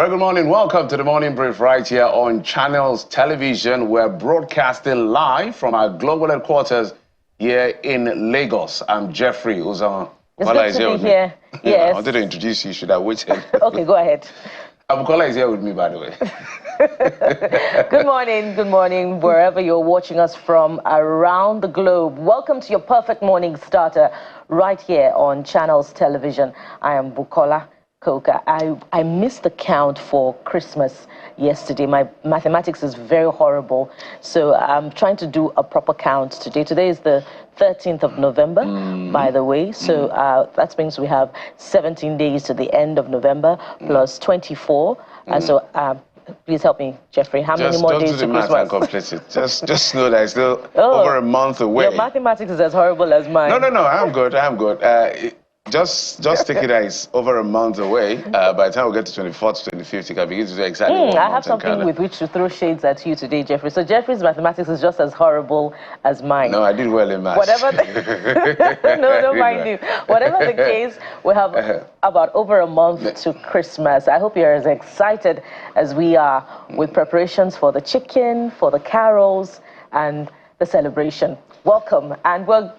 Very good morning. Welcome to the Morning Brief right here on Channels Television. We're broadcasting live from our global headquarters here in Lagos. I'm Jeffrey Uzama. It's good to be here. Yes. I wanted to introduce you. Should I wait? Okay, go ahead. Bukola is here with me, by the way. Good morning, wherever you're watching us from around the globe. Welcome to your perfect morning starter right here on Channels Television. I am Bukola Koka. I missed the count for Christmas yesterday. My mathematics is very horrible, so I'm trying to do a proper count today. Today is the 13th of November, by the way, so that means we have 17 days to the end of November plus 24. So please help me, Jeffrey. How many more days to Christmas? And complete it. Just know that it's still over a month away. Your mathematics is as horrible as mine. No, I'm good. Just take it that it's over a month away. By the time we get to 24th, 25th, you can begin to do exactly what I have something with which to throw shades at you today, Jeffrey. So Jeffrey's mathematics is just as horrible as mine. No, I did well in maths. Whatever no, mind you. Whatever the case, we have about over a month to Christmas. I hope you're as excited as we are with preparations for the chicken, for the carols, and the celebration. Welcome, and we're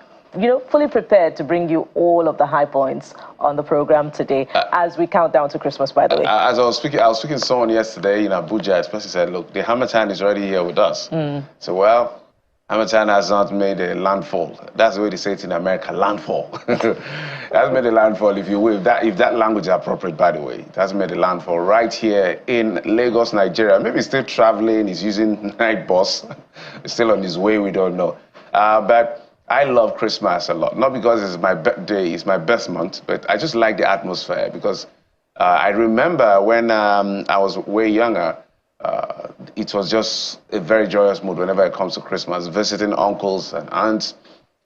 fully prepared to bring you all of the high points on the program today as we count down to Christmas, by the way. As I was speaking to someone yesterday in Abuja, especially said, look, the Hamilton is already here with us. So, well, Hamilton has not made a landfall. That's the way they say it in America, landfall. It hasn't made a landfall, if you will. If that language is appropriate, by the way. It hasn't made a landfall right here in Lagos, Nigeria. Maybe he's still traveling, he's using night bus. He's still on his way, we don't know. But I love Christmas a lot, not because it's my birthday, it's my best month, but I just like the atmosphere because I remember when I was way younger, it was just a very joyous mood whenever it comes to Christmas, visiting uncles and aunts,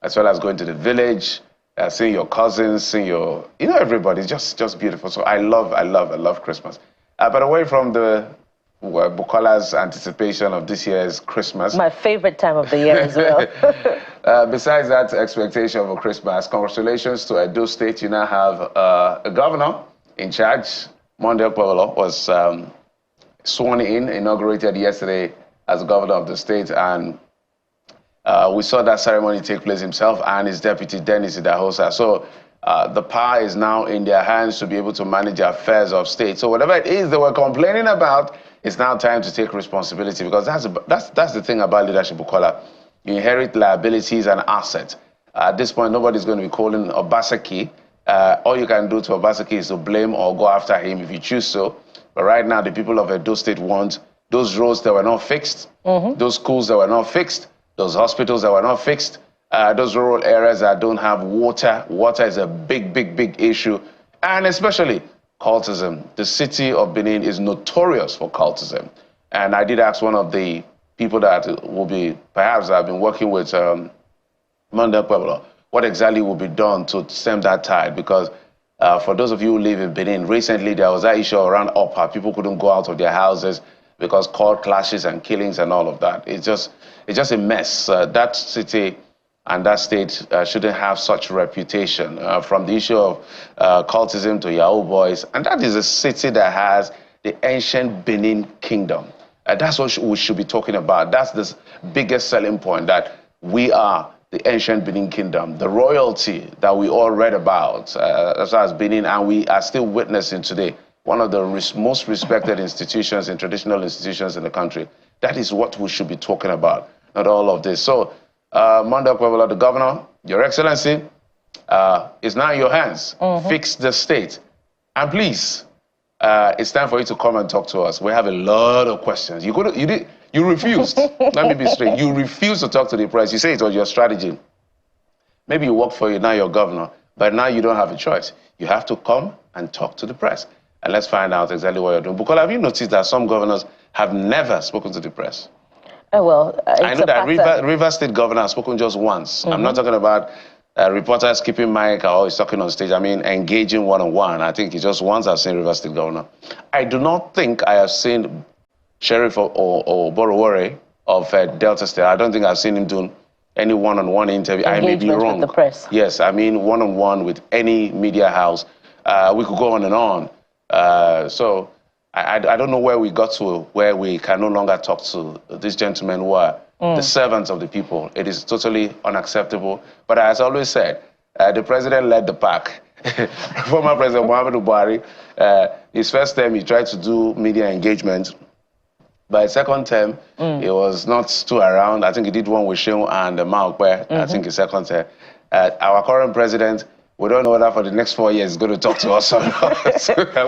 as well as going to the village, seeing your cousins, seeing your, everybody. It's just beautiful. So I love Christmas. But away from the Bukola's anticipation of this year's Christmas. My favorite time of the year as well. Besides that expectation for Christmas, congratulations to Edo State. You now have a governor in charge. Monday Pueblo was sworn in, inaugurated yesterday as governor of the state, and we saw that ceremony take place himself and his deputy, Dennis Idahosa. So the power is now in their hands to be able to manage the affairs of state. So whatever it is they were complaining about, it's now time to take responsibility, because that's the thing about leadership, Bukola. You inherit liabilities and assets. At this point, nobody's going to be calling Obaseki. All you can do to Obaseki is to blame or go after him if you choose so. But right now, the people of Edo State want those roads that were not fixed, those schools that were not fixed, those hospitals that were not fixed, those rural areas that don't have water. Water is a big issue, and especially cultism. The city of Benin is notorious for cultism. And I did ask one of the people that will be, perhaps I've been working with Monday Pueblo, what exactly will be done to stem that tide? Because for those of you who live in Benin, recently there was that issue around Opa. People couldn't go out of their houses because court clashes and killings and all of that. It's just a mess. That city and that state shouldn't have such reputation, from the issue of cultism to Yahoo boys. And that is a city that has the ancient Benin kingdom. That's what we should be talking about. That's the biggest selling point, that we are the ancient Benin kingdom, the royalty that we all read about as far as Benin, and we are still witnessing today, one of the most respected institutions and traditional institutions in the country. That is what we should be talking about, not all of this. So, Monday Pueblo, the governor, Your Excellency, is now in your hands. Fix the state. And please, it's time for you to come and talk to us. We have a lot of questions. You refused. Let me be straight. You refused to talk to the press. You say it was your strategy. Maybe you work for you, now you're governor, but now you don't have a choice. You have to come and talk to the press. And let's find out exactly what you're doing. Because have you noticed that some governors have never spoken to the press? Well, I know that River State governor has spoken just once. I'm not talking about reporters keeping mic or he's talking on stage. I mean, engaging one-on-one. I think he just once I've seen River State governor. I do not think I have seen Sheriff or Borowore of Delta State. I don't think I've seen him doing any one-on-one interview. I may be wrong. With the press. Yes, I mean one-on-one with any media house. We could go on and on. So I don't know where we got to, where we can no longer talk to these gentlemen who are the servants of the people. It is totally unacceptable. But as I always said, the president led the pack. Former President Muhammadu Buhari, his first term, he tried to do media engagement. By his second term, he was not too around. I think he did one with Sheung and Maokwe, I think his second term. Our current president, we don't know whether for the next 4 years he's going to talk to us or not.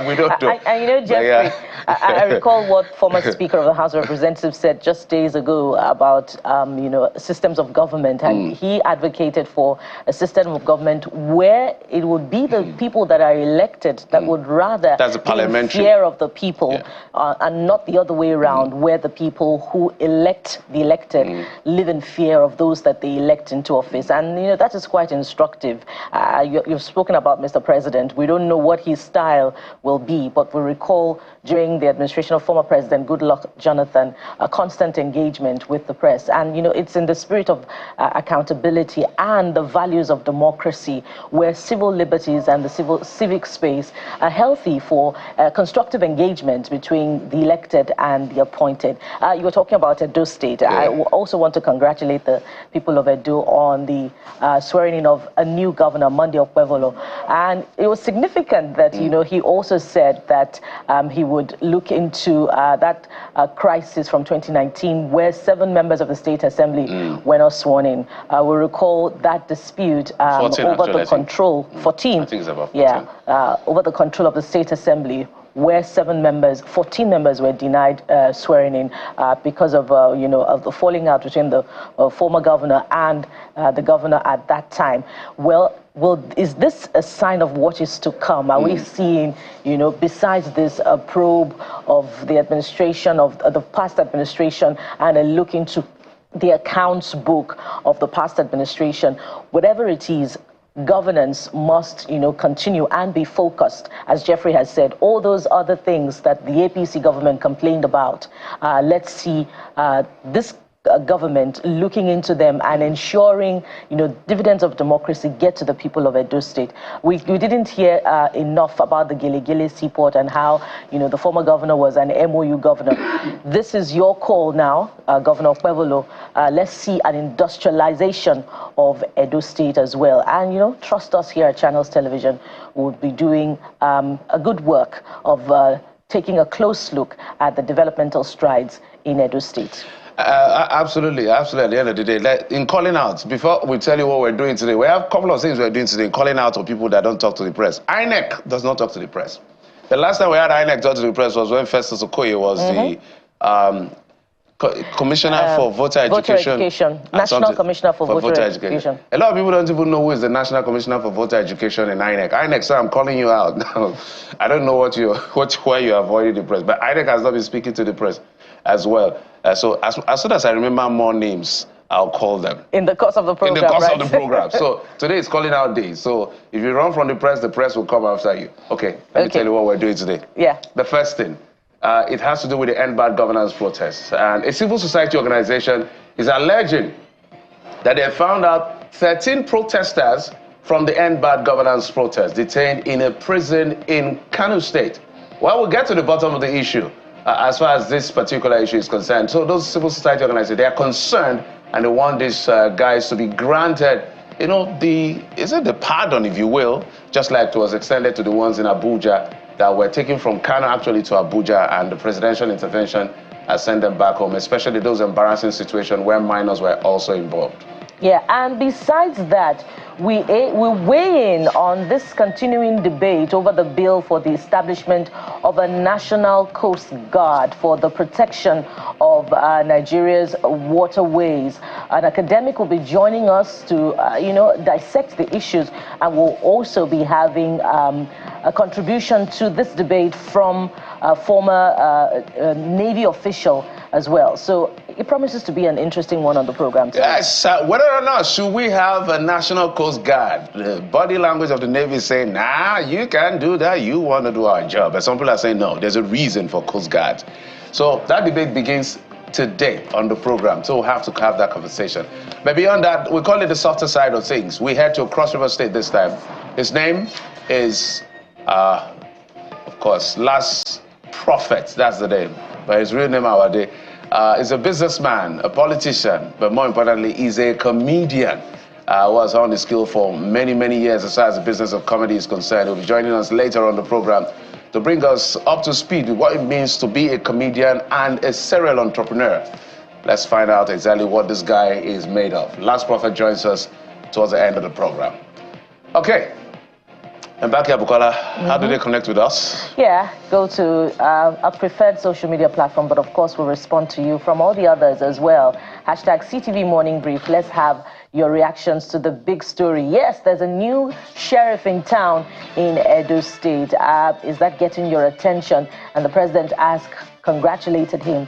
We don't know. And you know, Jeffrey, I recall what former Speaker of the House of Representatives said just days ago about, you know, systems of government. And he advocated for a system of government where it would be the people that are elected that would rather be in fear of the people and not the other way around, where the people who elect the elected live in fear of those that they elect into office. And, you know, that is quite instructive. You've spoken about Mr. President. We don't know what his style will be, but we recall during the administration of former President Goodluck Jonathan, a constant engagement with the press. And, you know, it's in the spirit of accountability and the values of democracy, where civil liberties and the civic space are healthy for constructive engagement between the elected and the appointed. You were talking about Edo State. I also want to congratulate the people of Edo on the swearing in of a new governor, Monday Okpevolo. And it was significant that, you know, he also said that he would look into that crisis from 2019 where 7 members of the State Assembly were not sworn in. We recall that dispute over the control, 14. I think it's about 14. Over the control of the State Assembly, where 14 members were denied swearing in because of, you know, of the falling out between the former governor and the governor at that time. Well, is this a sign of what is to come? Are we seeing, you know, besides this, a probe of the administration, of the past administration, and a look into the accounts book of the past administration? Whatever it is, governance must, you know, continue and be focused. As Jeffrey has said, all those other things that the APC government complained about, let's see this government looking into them and ensuring, you know, dividends of democracy get to the people of Edo State. We didn't hear enough about the Gele seaport and how, you know, the former governor was an MOU governor. This is your call now, Governor Okpevolo. Let's see an industrialization of Edo State as well. And, you know, trust us here at Channels Television. We'll be doing a good work of taking a close look at the developmental strides in Edo State. Absolutely. At the end of the day, in calling out, before we tell you what we're doing today, we have a couple of things we're doing today, calling out of people that don't talk to the press. INEC does not talk to the press. The last time we had INEC talk to the press was when Festus Okoye was the Commissioner for Voter Education. National Commissioner for Voter Education. A lot of people don't even know who is the National Commissioner for Voter Education in INEC. INEC, sir, I'm calling you out now. I don't know why you're avoiding the press, but INEC has not been speaking to the press as well. So as soon as I remember more names, I'll call them. In the course of the program, of the program. So today is calling out day. So if you run from the press will come after you. Okay, let me tell you what we're doing today. Yeah. The first thing, it has to do with the EndBadGovernance protests. And a civil society organization is alleging that they found out 13 protesters from the EndBadGovernance protest detained in a prison in Kano State. Well, we'll get to the bottom of the issue. As far as this particular issue is concerned. So those civil society organizations, they are concerned and they want these guys to be granted, you know, the pardon, if you will, just like it was extended to the ones in Abuja that were taken from Kano actually to Abuja, and the presidential intervention has sent them back home, especially those embarrassing situations where minors were also involved. Yeah, and besides that, we weigh in on this continuing debate over the bill for the establishment of a national coast guard for the protection of Nigeria's waterways. An academic will be joining us to, you know, dissect the issues, and we'll also be having a contribution to this debate from a former Navy official as well. So it promises to be an interesting one on the program today. Yes, whether or not should we have a national coast guard, the body language of the Navy is saying, nah, you can't do that, you want to do our job. But some people are saying, no, there's a reason for coast guards. So that debate begins today on the program, so we'll have to have that conversation. But beyond that, we call it the softer side of things. We head to Cross River State this time. His name is, of course, last Prophet, that's the name. But his real name, Awade, is a businessman, a politician, but more importantly, he's a comedian. Was on the skill for many, many years as far as the business of comedy is concerned. He'll be joining us later on the program to bring us up to speed with what it means to be a comedian and a serial entrepreneur. Let's find out exactly what this guy is made of. Last Prophet joins us towards the end of the program. Okay. And back here, Bukola, how do they connect with us? Yeah, go to a preferred social media platform, but of course we'll respond to you from all the others as well. Hashtag CTV Morning Brief. Let's have your reactions to the big story. Yes, there's a new sheriff in town in Edo State. Is that getting your attention? And the president congratulated him.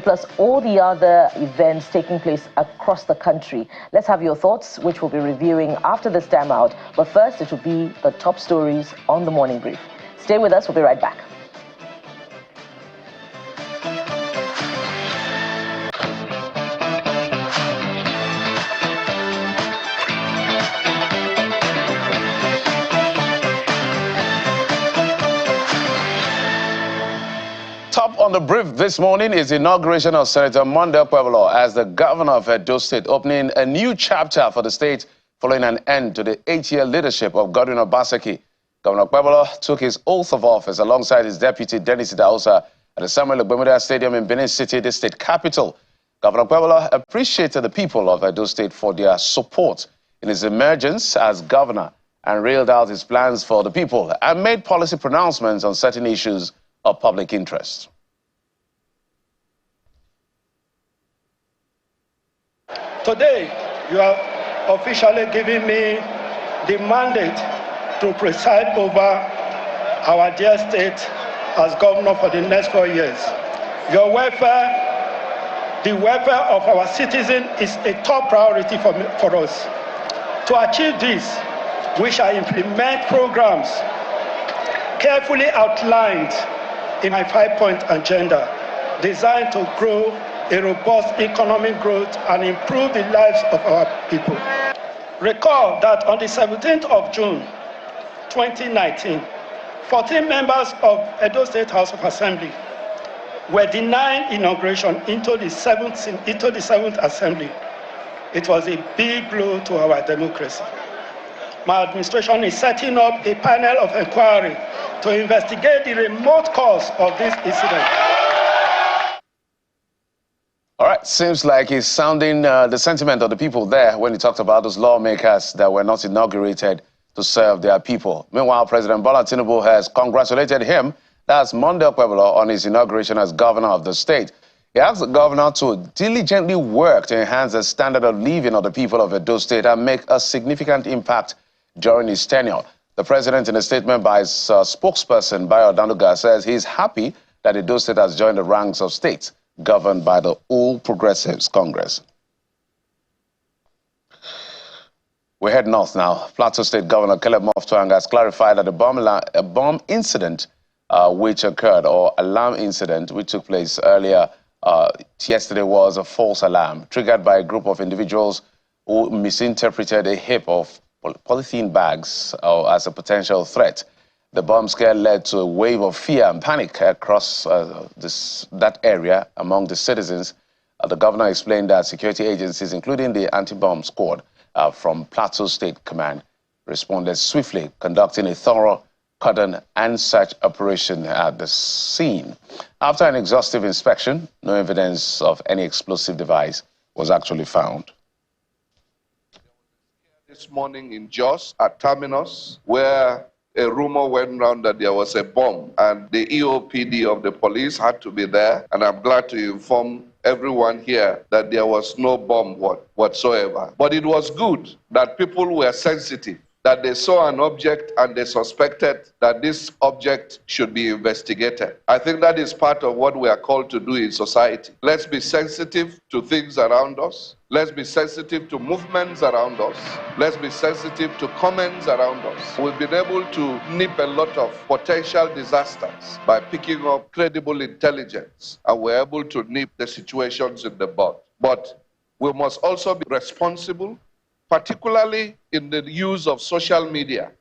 Plus all the other events taking place across the country. Let's have your thoughts, which we'll be reviewing after this time out. But first, it will be the top stories on the Morning Brief. Stay with us. We'll be right back. Top on the brief this morning is the inauguration of Senator Monday Pueblo as the governor of Edo State, opening a new chapter for the state following an end to the 8-year leadership of Godwin Obaseki. Governor Pueblo took his oath of office alongside his deputy, Dennis Idahosa, at the Samuel Ogbemudia Stadium in Benin City, the state capital. Governor Pueblo appreciated the people of Edo State for their support in his emergence as governor and railed out his plans for the people and made policy pronouncements on certain issues of public interest. Today, you are officially giving me the mandate to preside over our dear state as governor for the next 4 years. Your welfare, the welfare of our citizens is a top priority for us. To achieve this, we shall implement programs carefully outlined in my 5-point agenda, designed to grow a robust economic growth and improve the lives of our people. Recall that on the 17th of June, 2019, 14 members of Edo State House of Assembly were denied inauguration into the seventh Assembly. It was a big blow to our democracy. My administration is setting up a panel of inquiry to investigate the remote cause of this incident. All right, seems like he's sounding the sentiment of the people there when he talked about those lawmakers that were not inaugurated to serve their people. Meanwhile, President Bola Tinubu has congratulated him, that's Monday Pueblo, on his inauguration as governor of the state. He asked the governor to diligently work to enhance the standard of living of the people of Edo State and make a significant impact during his tenure. The president, in a statement by his spokesperson, Bayo Danuga, says he's happy that Edo State has joined the ranks of states governed by the All Progressives Congress. We head north now. Plateau State Governor Caleb Moftuang has clarified that a bomb incident which occurred, or alarm incident which took place earlier yesterday, was a false alarm triggered by a group of individuals who misinterpreted a heap of polythene bags as a potential threat. The bomb scare led to a wave of fear and panic across that area among the citizens. The governor explained that security agencies, including the anti-bomb squad from Plateau State Command, responded swiftly, conducting a thorough cordon and search operation at the scene. After an exhaustive inspection, no evidence of any explosive device was actually found. This morning in Jos at Terminus, where a rumor went around that there was a bomb, and the EOPD of the police had to be there, and I'm glad to inform everyone here that there was no bomb whatsoever. But it was good that people were sensitive, that they saw an object and they suspected that this object should be investigated. I think that is part of what we are called to do in society. Let's be sensitive to things around us. Let's be sensitive to movements around us. Let's be sensitive to comments around us. We've been able to nip a lot of potential disasters by picking up credible intelligence, and we're able to nip the situations in the bud. But we must also be responsible, particularly in the use of social media.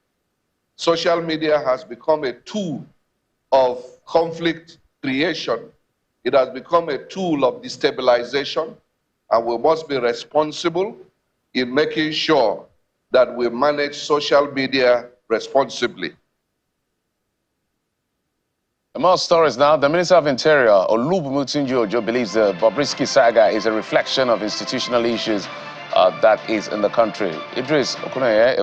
Social media has become a tool of conflict creation, it has become a tool of destabilization, and we must be responsible in making sure that we manage social media responsibly. More stories now. The Minister of Interior, Olubunmi Ojo, believes the Bobrisky saga is a reflection of institutional issues that is in the country. Idris Okuneye,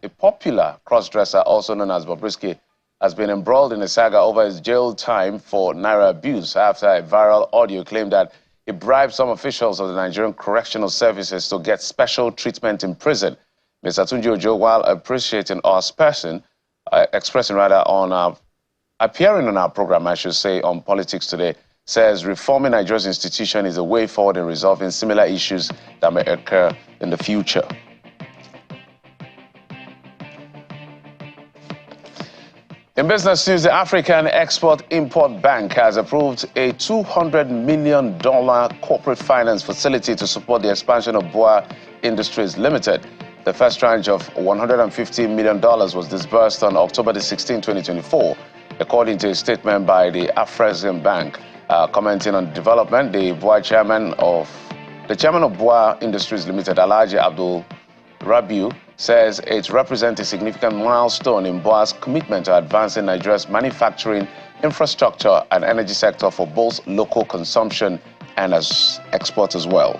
a popular cross-dresser, also known as Bobrisky, has been embroiled in a saga over his jail time for naira abuse after a viral audio claimed that he bribed some officials of the Nigerian Correctional Services to get special treatment in prison. Mr. Tunji Ojo, while appreciating us appearing on our program, I should say, on Politics Today, says reforming Nigeria's institution is a way forward in resolving similar issues that may occur in the future. In business news, the African Export-Import Bank has approved a $200 million corporate finance facility to support the expansion of Boa Industries Limited. The first tranche of $150 million was disbursed on October 16, 2024, according to a statement by the Afrexim Bank. Commenting on the development, the chairman of Boa Industries Limited, Alhaji Abdul Rabiu, says it represents a significant milestone in Boa's commitment to advancing Nigeria's manufacturing, infrastructure, and energy sector for both local consumption and as export as well.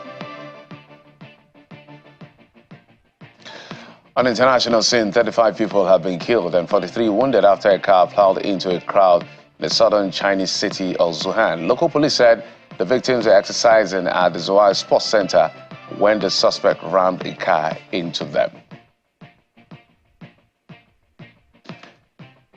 On international scene, 35 people have been killed and 43 wounded after a car plowed into a crowd in the southern Chinese city of Wuhan. Local police said the victims were exercising at the Zhuhai Sports Center when the suspect rammed a car into them.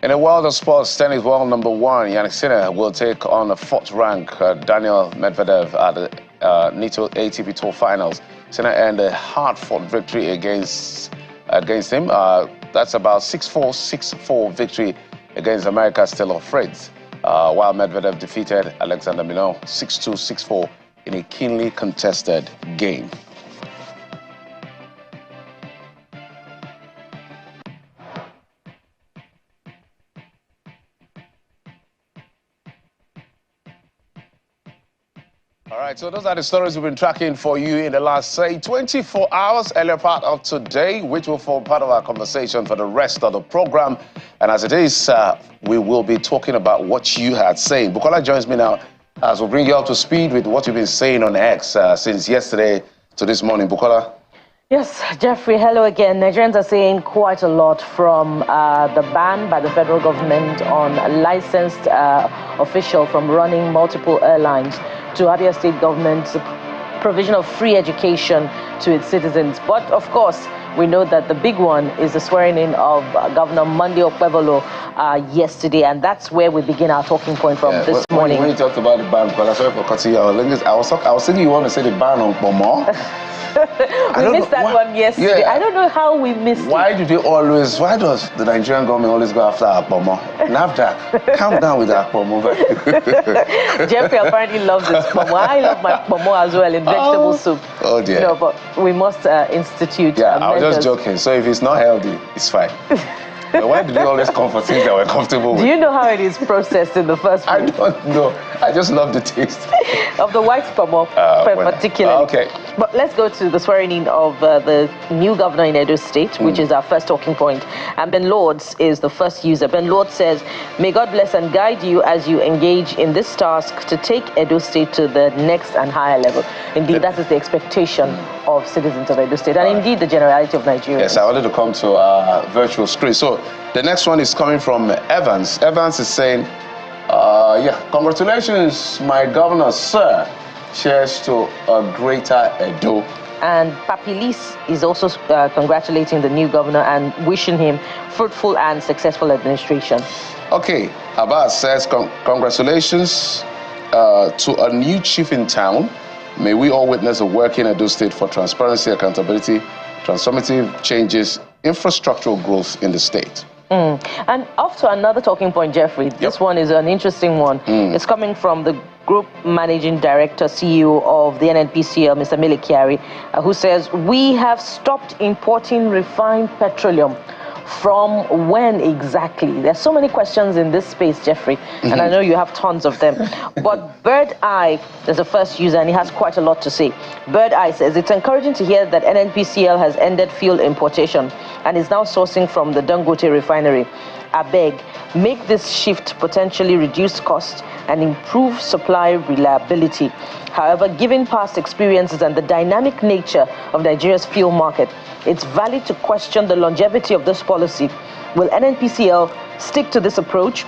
In the world of sports, tennis world number one, Yannick Sinner will take on the fourth-ranked Daniel Medvedev at the NATO ATP Tour Finals. Sinner earned a hard-fought victory against him. That's about 6-4, 6-4 victory against America's Taylor Fritz, while Medvedev defeated Alexander Milon 6-2, 6-4 in a keenly contested game. All right, so those are the stories we've been tracking for you in the last, say, 24 hours, earlier part of today, which will form part of our conversation for the rest of the program. And as it is, we will be talking about what you had saying. Bukola joins me now as we'll bring you up to speed with what you've been saying on X since yesterday to this morning. Bukola? Yes, Jeffrey, hello again. Nigerians are saying quite a lot from the ban by the federal government on a licensed official from running multiple airlines to Abia State government's provision of free education to its citizens. But of course, we know that the big one is the swearing-in of Governor Monday Okpebholo yesterday, and that's where we begin our talking point from this morning. When you talked about the ban, because sorry for cutting you, I was thinking you want to say the ban on Pomo. We missed that one yesterday. Yeah. I don't know how we missed it. Why does the Nigerian government always go after Akpomo? NAFDAC, calm down with Akpomo. Jeffrey apparently loves this Pomo. I love my Pomo as well in vegetable soup. Oh dear. No, but we must institute. Yeah, I was just joking. So if it's not healthy, it's fine. But why do they always come for things that we're comfortable with? Do you know how it is processed in the first place? I don't know. I just love the taste. Of the white Pomo, particularly. Okay. But let's go to the swearing-in of the new governor in Edo State, which is our first talking point. And Ben Lords is the first user. Ben Lords says, "May God bless and guide you as you engage in this task to take Edo State to the next and higher level." Indeed, that is the expectation of citizens of Edo State, and indeed the generality of Nigerians. Yes, I wanted to come to our virtual screen. So the next one is coming from Evans. Evans is saying, congratulations, my governor, sir. Cheers to a greater Edo. And Papilis is also congratulating the new governor and wishing him fruitful and successful administration. Okay, Abbas says, congratulations to a new chief in town. May we all witness a working Edo State for transparency, accountability, transformative changes, infrastructural growth in the state. And off to another talking point, Jeffrey. This one is an interesting one. It's coming from the Group Managing Director, CEO of the NNPCL, Mr. Mele Kyari, who says, "We have stopped importing refined petroleum From when exactly? There's so many questions in this space, Jeffrey, and I know you have tons of them. But Bird Eye is the first user, and he has quite a lot to say. Bird Eye says, it's encouraging to hear that NNPCL has ended fuel importation and is now sourcing from the Dangote refinery. I beg, make this shift potentially reduce cost and improve supply reliability. However, given past experiences and the dynamic nature of Nigeria's fuel market, it's valid to question the longevity of this policy. Will NNPCL stick to this approach,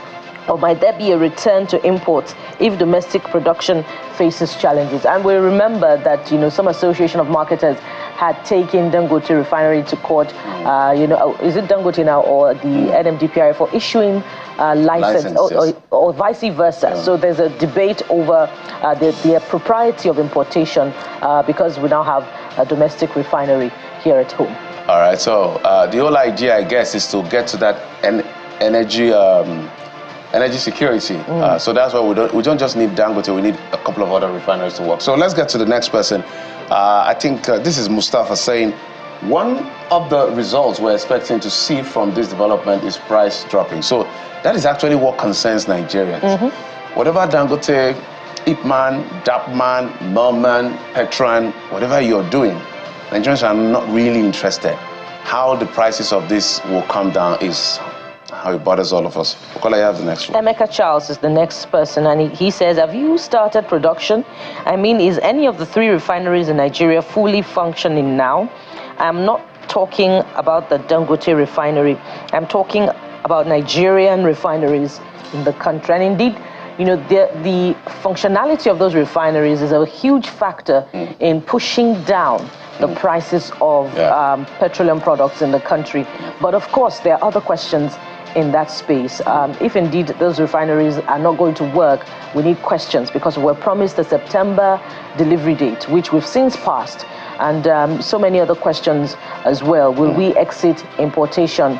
or might there be a return to imports if domestic production faces challenges? And we remember that, you know, some association of marketers had taken Dangote refinery to court, is it Dangote now or the NMDPRA for issuing license or vice versa. Yeah. So there's a debate over the propriety of importation because we now have a domestic refinery here at home. All right, so the whole idea, I guess, is to get to that energy security. So that's why we don't just need Dangote, we need a couple of other refineries to work. So let's get to the next person. I think this is Mustafa saying, one of the results we're expecting to see from this development is price dropping. So that is actually what concerns Nigerians. Whatever Dangote, Ipman, Dapman, Norman, Petran, whatever you're doing, Nigerians are not really interested. How the prices of this will come down is how it bothers all of us. Bukola, you have the next one. Emeka Charles is the next person, and he says, have you started production? I mean, is any of the 3 refineries in Nigeria fully functioning now? I'm not talking about the Dangote refinery. I'm talking about Nigerian refineries in the country. And indeed, you know, the functionality of those refineries is a huge factor in pushing down the prices of petroleum products in the country. But of course, there are other questions in that space. If indeed those refineries are not going to work, we need questions, because we're promised a September delivery date, which we've since passed, and so many other questions as well. Will we exit importation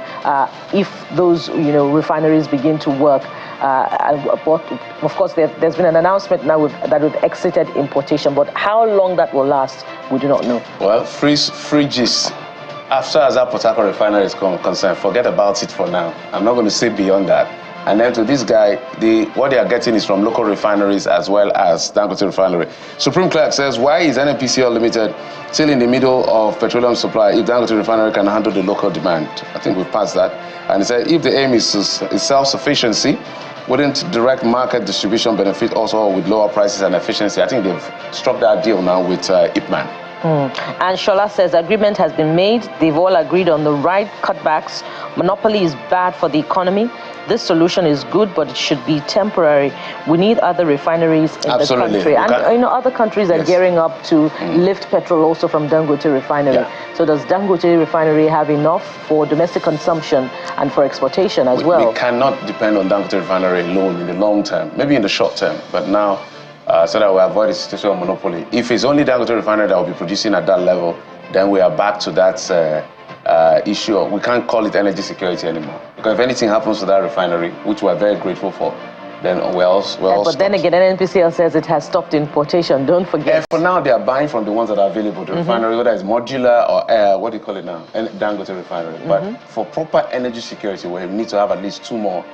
if those refineries begin to work? Of course, there's been an announcement now that we've exited importation, but how long that will last, we do not know. Well, fridges. As far as our Port Harcourt refinery is concerned, forget about it for now. I'm not going to say beyond that. And then to this guy, what they are getting is from local refineries as well as Dangote refinery. Supreme Clerk says, why is NNPCL Limited still in the middle of petroleum supply if Dangote refinery can handle the local demand? I think we've passed that. And he said, if the aim is self-sufficiency, wouldn't direct market distribution benefit also with lower prices and efficiency? I think they've struck that deal now with Ipman. And Shola says agreement has been made. They've all agreed on the right cutbacks. Monopoly is bad for the economy. This solution is good, but it should be temporary. We need other refineries in the country. And other countries are gearing up to lift petrol also from Dangote refinery. Yeah. So does Dangote refinery have enough for domestic consumption and for exportation as well? We cannot depend on Dangote refinery alone in the long term, maybe in the short term, but now so that we avoid a situation of monopoly. If it's only Dangote refinery that will be producing at that level, then we are back to that issue. We can't call it energy security anymore. Because if anything happens to that refinery, which we're very grateful for, then we're all But then again, NNPCL says it has stopped importation. Don't forget. For now, they are buying from the ones that are available. The refinery, whether it's modular or what do you call it now? Dangote refinery. But for proper energy security, we need to have at least 2 more.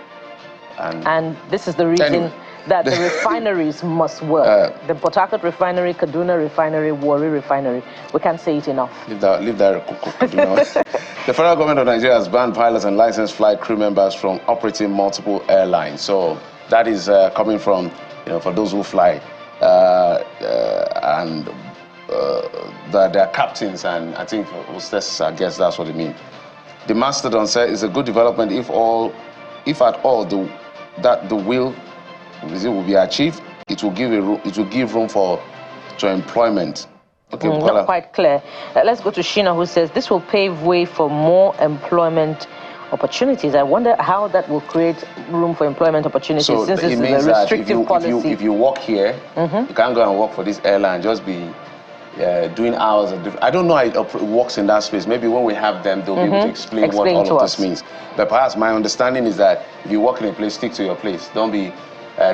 And this is the reason that the refineries must work. The Port Harcourt refinery, Kaduna refinery, Warri refinery. We can't say it enough. Leave that. The federal government of Nigeria has banned pilots and licensed flight crew members from operating multiple airlines. So that is coming from, for those who fly, and their captains, and I think hostesses, I guess that's what they mean. The Mastodon said it's a good development if at all the will be achieved. It will give room to employment. Okay, not quite clear. Let's go to Sheena, who says this will pave way for more employment opportunities. I wonder how that will create room for employment opportunities, since this is a restrictive policy. If you work here, you can't go and work for this airline, just be doing hours. I don't know how it works in that space. Maybe when we have them, they'll be able to explain what all of this means. But perhaps my understanding is that if you work in a place, stick to your place. Don't be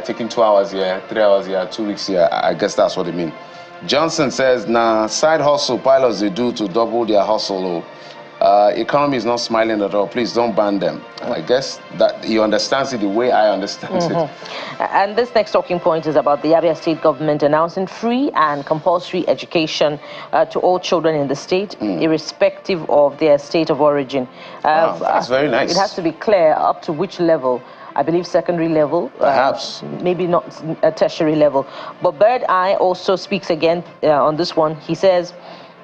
taking 2 hours here, 3 hours here, 2 weeks here. I guess that's what they mean. Johnson says, side hustle pilots they do to double their hustle. Economy is not smiling at all. Please don't ban them. I guess that he understands it the way I understand it. And this next talking point is about the Abia State government announcing free and compulsory education to all children in the state, irrespective of their state of origin. Wow, that's very nice. It has to be clear up to which level. I believe secondary level. Perhaps. Maybe not a tertiary level. But Bird Eye also speaks again on this one. He says,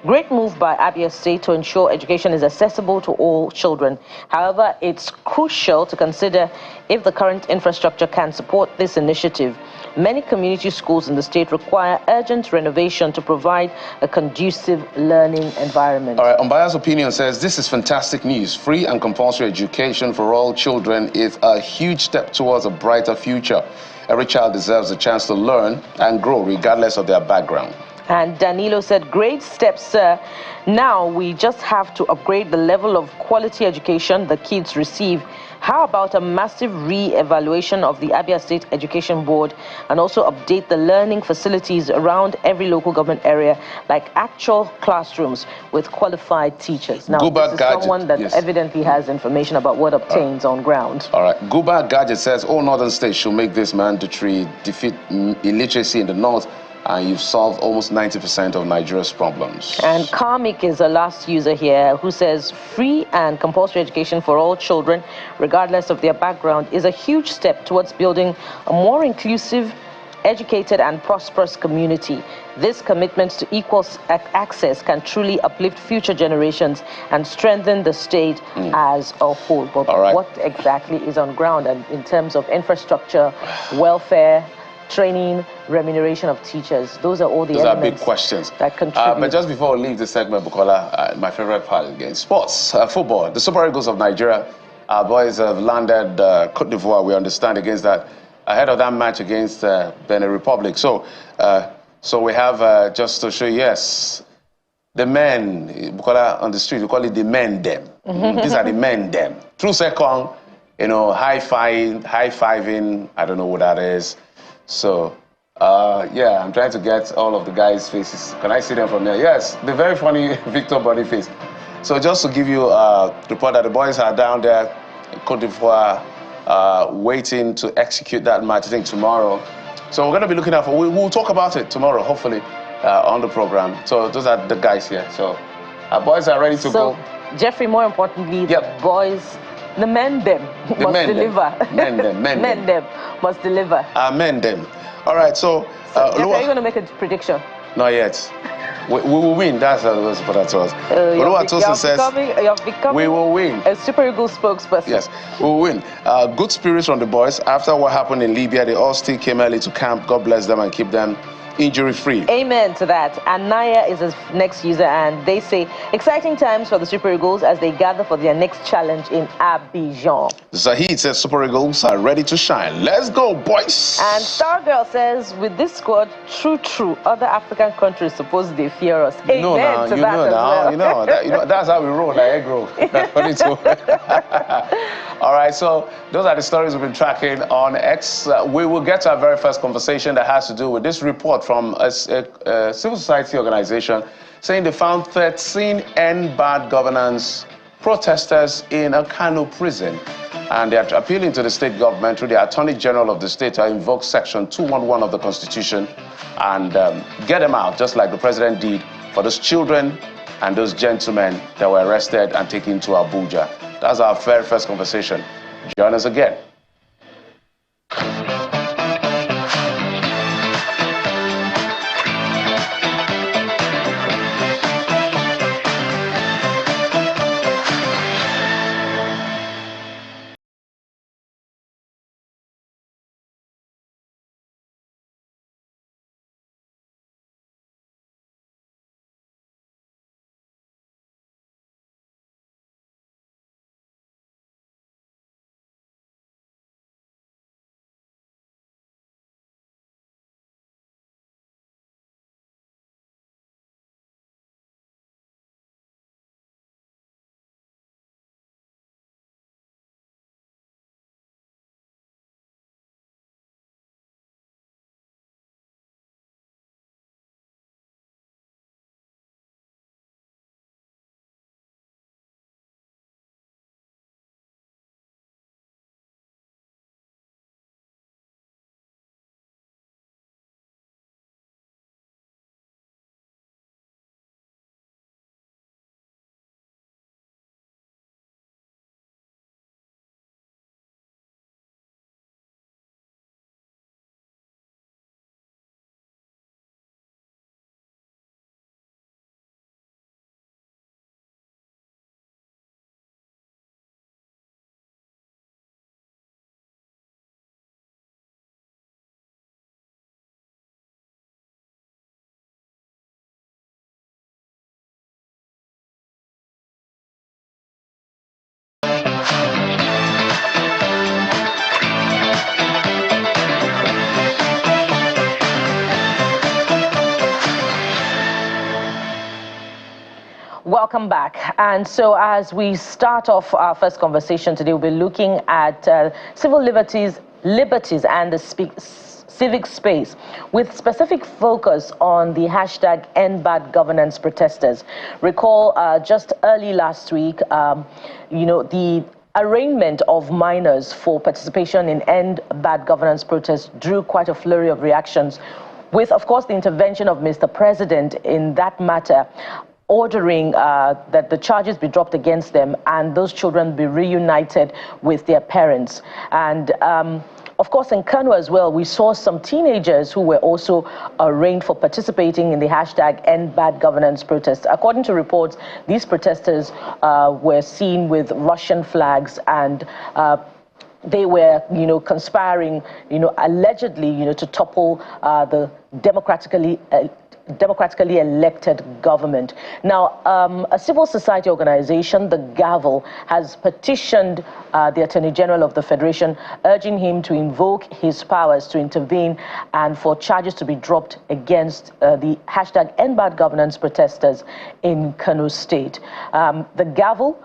great move by Abia State to ensure education is accessible to all children. However, it's crucial to consider if the current infrastructure can support this initiative. Many community schools in the state require urgent renovation to provide a conducive learning environment. All right, Unbiased Opinion says this is fantastic news. Free and compulsory education for all children is a huge step towards a brighter future. Every child deserves a chance to learn and grow regardless of their background. And Danilo said, great steps, sir. Now we just have to upgrade the level of quality education the kids receive. How about a massive re-evaluation of the Abia State Education Board and also update the learning facilities around every local government area, like actual classrooms with qualified teachers? Now, this is someone that evidently has information about what obtains on ground. All right. Guba Gadget says all northern states should make this mandatory, defeat illiteracy in the north, and you've solved almost 90% of Nigeria's problems. And Karmik is the last user here who says free and compulsory education for all children, regardless of their background, is a huge step towards building a more inclusive, educated and prosperous community. This commitment to equal access can truly uplift future generations and strengthen the state as a whole. But what exactly is on ground and in terms of infrastructure, welfare, training, remuneration of teachers? Those are all the elements. Those are big questions that contribute. But just before we leave this segment, Bukola, my favorite part again, sports, football. The Super Eagles of Nigeria, our boys have landed Cote d'Ivoire, we understand, against that, ahead of that match against Benin Republic. So we have, just to show you, yes, the men, Bukola, on the street, we call it the men them. These are the men them. Through second, you know, high-fiving, I don't know what that is. So, yeah, I'm trying to get all of the guys' faces. Can I see them from there? Yes, the very funny Victor Boniface. So just to give you a report that the boys are down there in Cote d'Ivoire waiting to execute that match, I think, tomorrow. So we're going to be looking out for, we'll talk about it tomorrow, hopefully, on the program. So those are the guys here. So our boys are ready to go. Jeffrey, more importantly, the boys, the men them must deliver. Men them must deliver. Men them. All right, so... Jeffrey, are you going to make a prediction? Not yet. We will win. That's what that was. You're becoming we will win. A Super Eagles spokesperson. Yes, we will win. Good spirits from the boys. After what happened in Libya, they all still came early to camp. God bless them and keep them injury-free. Amen to that. And Naya is the next user, and they say, exciting times for the Super Eagles as they gather for their next challenge in Abidjan. Zahid says Super Eagles are ready to shine. Let's go, boys. And Stargirl says, with this squad, true, other African countries suppose they fear us. Amen to that as well. You know, that's how we roll, like egg roll. That's funny too. All right, so those are the stories we've been tracking on X. We will get to our very first conversation that has to do with this report from a civil society organization saying they found 13 EndBadGovernance protesters in a Kano prison. And they are appealing to the state government through the Attorney General of the state to invoke Section 211 of the Constitution and get them out, just like the president did for those children and those gentlemen that were arrested and taken to Abuja. That's our very first conversation. Join us again. Welcome back. And so as we start off our first conversation today, we'll be looking at civil liberties and the civic space, with specific focus on the hashtag EndBadGovernance protesters. Recall just early last week, the arraignment of minors for participation in EndBadGovernance protests drew quite a flurry of reactions, with, of course, the intervention of Mr. President in that matter, ordering that the charges be dropped against them and those children be reunited with their parents. And of course, in Kano as well, we saw some teenagers who were also arraigned for participating in the hashtag EndBadGovernance protests. According to reports, these protesters were seen with Russian flags, and they were, conspiring, allegedly, to topple the democratically elected government. Now, a civil society organization, the Gavel, has petitioned the Attorney General of the Federation, urging him to invoke his powers to intervene and for charges to be dropped against the hashtag EndBadGovernance protesters in Kano State. The Gavel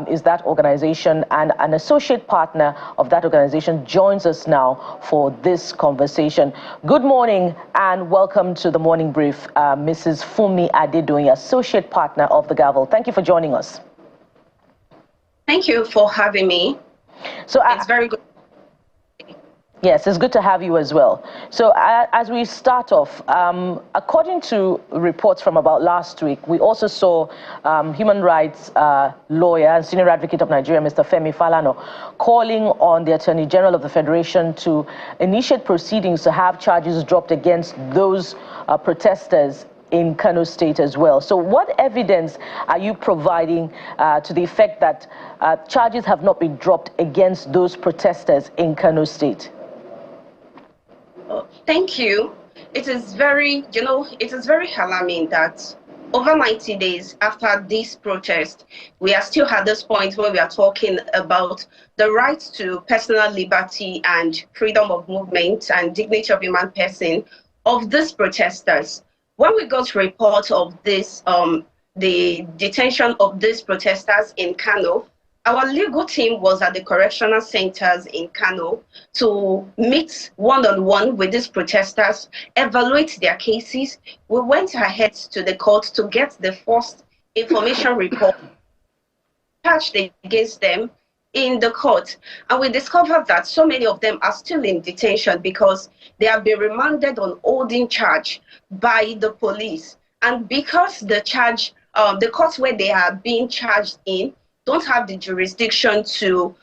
is that organization, and an associate partner of that organization joins us now for this conversation. Good morning and welcome to the Morning Brief, Mrs. Funmi Adedoyin, associate partner of the Gavel. Thank you for joining us. Thank you for having me. So it's very good. Yes, it's good to have you as well. So as we start off, according to reports from about last week, we also saw human rights lawyer and senior advocate of Nigeria, Mr. Femi Falana, calling on the Attorney General of the Federation to initiate proceedings to have charges dropped against those protesters in Kano State as well. So what evidence are you providing to the effect that charges have not been dropped against those protesters in Kano State? Thank you. It is very alarming that over 90 days after this protest, we are still at this point where we are talking about the right to personal liberty and freedom of movement and dignity of human person of these protesters. When we got reports of this, the detention of these protesters in Kano, our legal team was at the correctional centers in Kano to meet one-on-one with these protesters, evaluate their cases. We went ahead to the court to get the first information report charged against them in the court. And we discovered that so many of them are still in detention because they have been remanded on holding charge by the police. And because the charge, the courts where they are being charged in don't have the jurisdiction to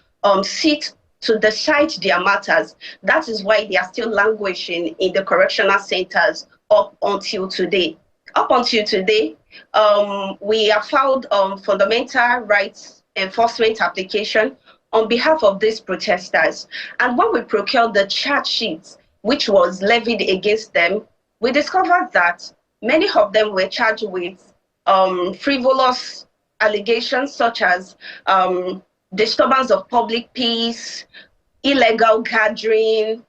sit to decide their matters. That is why they are still languishing in the correctional centers up until today. Up until today, we have filed fundamental rights enforcement application on behalf of these protesters. And when we procured the charge sheets, which was levied against them, we discovered that many of them were charged with frivolous allegations such as disturbance of public peace, illegal gathering,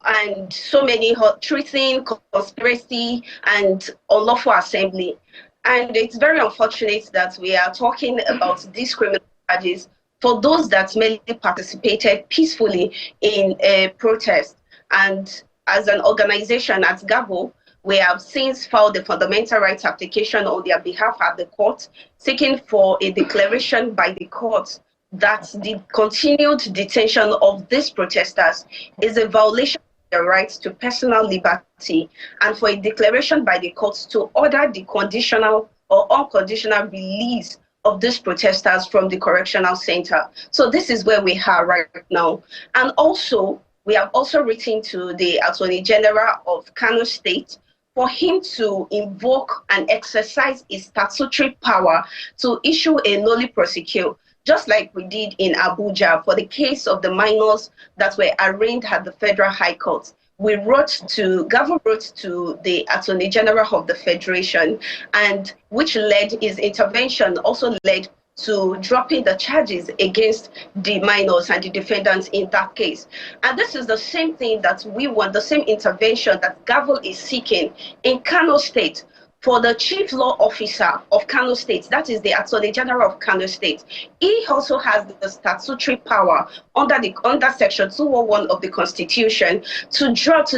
and so many treason, conspiracy, and unlawful assembly. And it's very unfortunate that we are talking about these criminal charges for those that merely participated peacefully in a protest. And as an organization at Gabo, we have since filed a fundamental rights application on their behalf at the court, seeking for a declaration by the court that the continued detention of these protesters is a violation of their rights to personal liberty, and for a declaration by the courts to order the conditional or unconditional release of these protesters from the correctional center. So this is where we are right now. And also, we have also written to the Attorney General of Kano State for him to invoke and exercise his statutory power to issue a nolle prosequi, just like we did in Abuja for the case of the minors that were arraigned at the Federal High Court. Gavin wrote to the Attorney General of the Federation, and which led his intervention, also led to dropping the charges against the minors and the defendants in that case. And this is the same thing that we want, the same intervention that Gavel is seeking in Kano State for the chief law officer of Kano State, that is the Attorney General of Kano State, he also has the statutory power under Section 201 of the Constitution to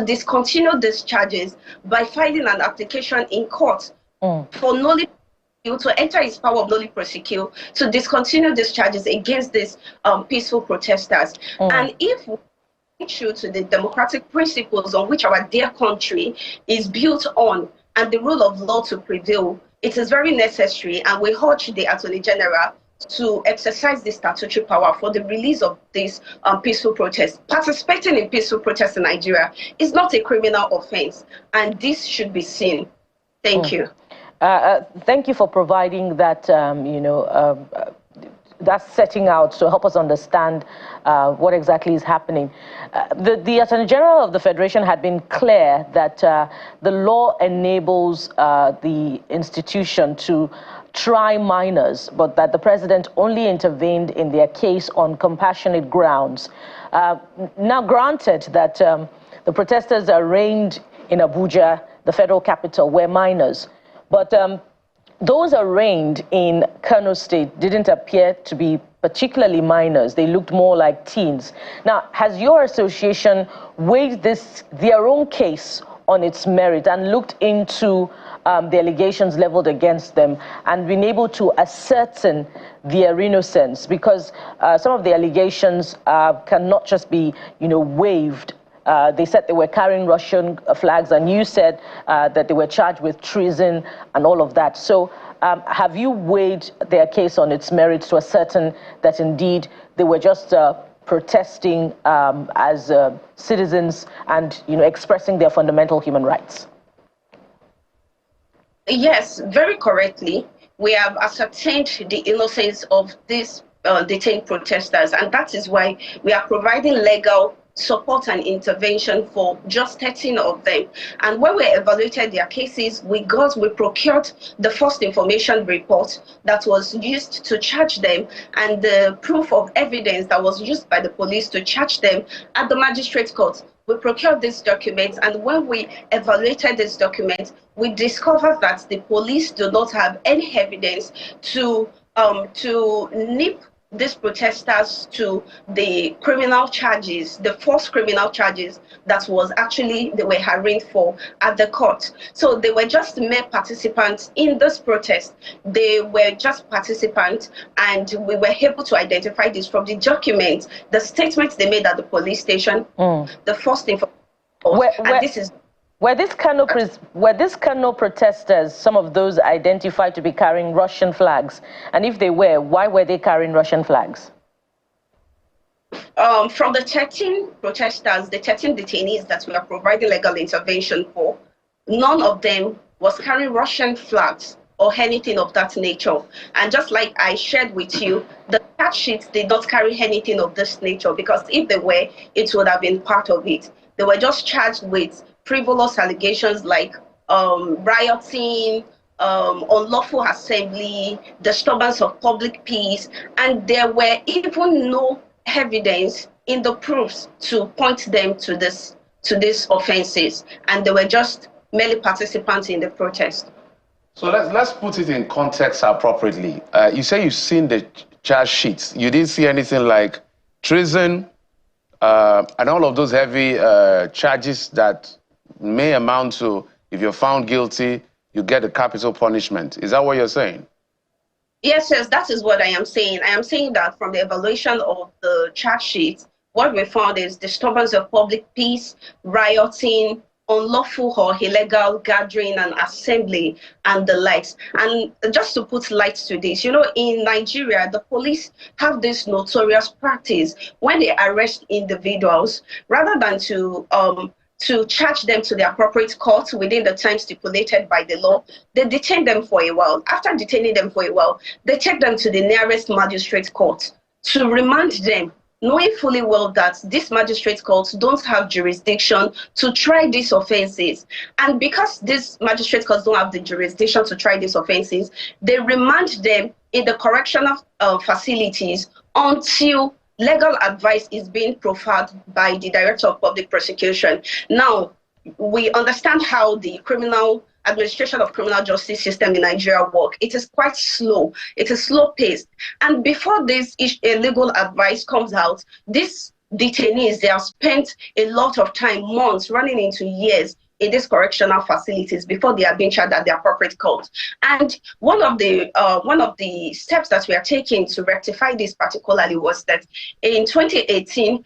discontinue these charges by filing an application in court for nolli to enter his power of nolli prosecute to discontinue these charges against these peaceful protesters. And if we true to the democratic principles on which our dear country is built on, and the rule of law to prevail, it is very necessary, and we urge the Attorney General to exercise the statutory power for the release of these peaceful protests. Participating in peaceful protests in Nigeria is not a criminal offense, and this should be seen. Thank you. Thank you for providing that, that's setting out to help us understand what exactly is happening. The Attorney General of the Federation had been clear that the law enables the institution to try minors, but that the president only intervened in their case on compassionate grounds. Now, granted that the protesters arraigned in Abuja, the federal capital, were minors, but those arraigned in Kano State didn't appear to be particularly minors. They looked more like teens. Now, has your association weighed their own case on its merit and looked into the allegations leveled against them and been able to ascertain their innocence? Because some of the allegations cannot just be, waived. They said they were carrying Russian flags, and you said that they were charged with treason and all of that. So have you weighed their case on its merits to ascertain that indeed they were just protesting as citizens and expressing their fundamental human rights? Yes, very correctly. We have ascertained the innocence of these detained protesters, and that is why we are providing legal support and intervention for just 13 of them. And when we evaluated their cases, we procured the first information report that was used to charge them and the proof of evidence that was used by the police to charge them at the magistrate court. We procured these documents, and when we evaluated these documents, we discovered that the police do not have any evidence to nip these protesters to the criminal charges, the false criminal charges that was actually they were arraigned for at the court. So they were just mere participants in this protest. They were just participants, and we were able to identify this from the documents, the statements they made at the police station, the first information. Were these Kano protesters, some of those identified to be carrying Russian flags? And if they were, why were they carrying Russian flags? From the 13 protesters, the 13 detainees that we are providing legal intervention for, none of them was carrying Russian flags or anything of that nature. And just like I shared with you, the charge sheets did not carry anything of this nature, because if they were, it would have been part of it. They were just charged with frivolous allegations like rioting, unlawful assembly, disturbance of public peace, and there were even no evidence in the proofs to point them to these offenses, and they were just merely participants in the protest. So let's put it in context appropriately. You say you've seen the charge sheets. You didn't see anything like treason and all of those heavy charges that may amount to, if you're found guilty, you get a capital punishment. Is that what you're saying? Yes, that is what I am saying. I am saying that from the evaluation of the charge sheet, what we found is disturbance of public peace, rioting, unlawful or illegal gathering and assembly, and the likes. And just to put light to this, in Nigeria, the police have this notorious practice when they arrest individuals, rather than to charge them to the appropriate court within the time stipulated by the law, they detain them for a while. After detaining them for a while, they take them to the nearest magistrate court to remand them, knowing fully well that these magistrate courts don't have jurisdiction to try these offenses. And because these magistrate courts don't have the jurisdiction to try these offenses, they remand them in the correctional facilities until legal advice is being proffered by the Director of Public Prosecution. Now, we understand how the criminal administration of criminal justice system in Nigeria work. It is quite slow. It is slow paced. And before this legal advice comes out, these detainees, they have spent a lot of time, months, running into years in these correctional facilities before they are being charged at the appropriate court. And one of the steps that we are taking to rectify this particularly was that in 2018,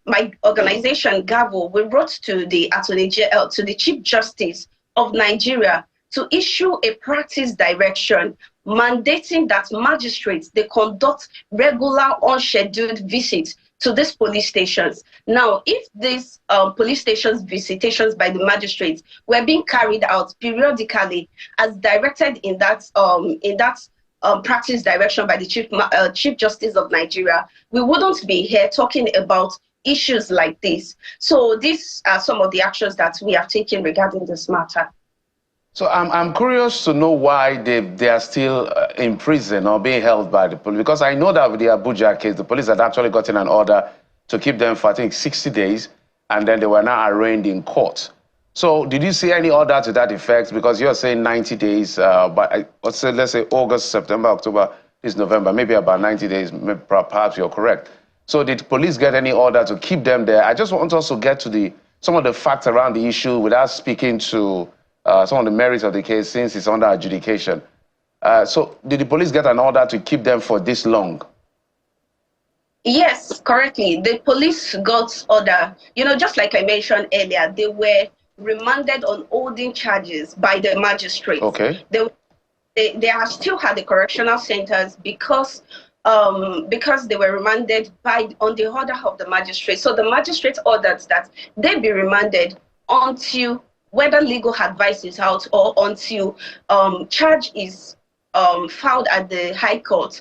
my organization Gavo, we wrote to the to the Chief Justice of Nigeria to issue a practice direction mandating that magistrates, they conduct regular unscheduled visits to these police stations. Now, if these police stations visitations by the magistrates were being carried out periodically as directed in that practice direction by the Chief Justice of Nigeria, we wouldn't be here talking about issues like this. So these are some of the actions that we have taken regarding this matter. So I'm curious to know why they are still in prison or being held by the police, because I know that with the Abuja case, the police had actually gotten an order to keep them for, I think, 60 days, and then they were now arraigned in court. So did you see any order to that effect? Because you're saying 90 days, but let's say August, September, October, this November, maybe about 90 days, perhaps you're correct. So did police get any order to keep them there? I just want us to get to some of the facts around the issue without speaking to some of the merits of the case since it's under adjudication. So did the police get an order to keep them for this long? Yes, correctly. The police got order. You know, just like I mentioned earlier, they were remanded on holding charges by the magistrates. Okay. They have still had the correctional centers because they were remanded on the order of the magistrate. So the magistrate ordered that they be remanded until whether legal advice is out or until charge is filed at the High Court.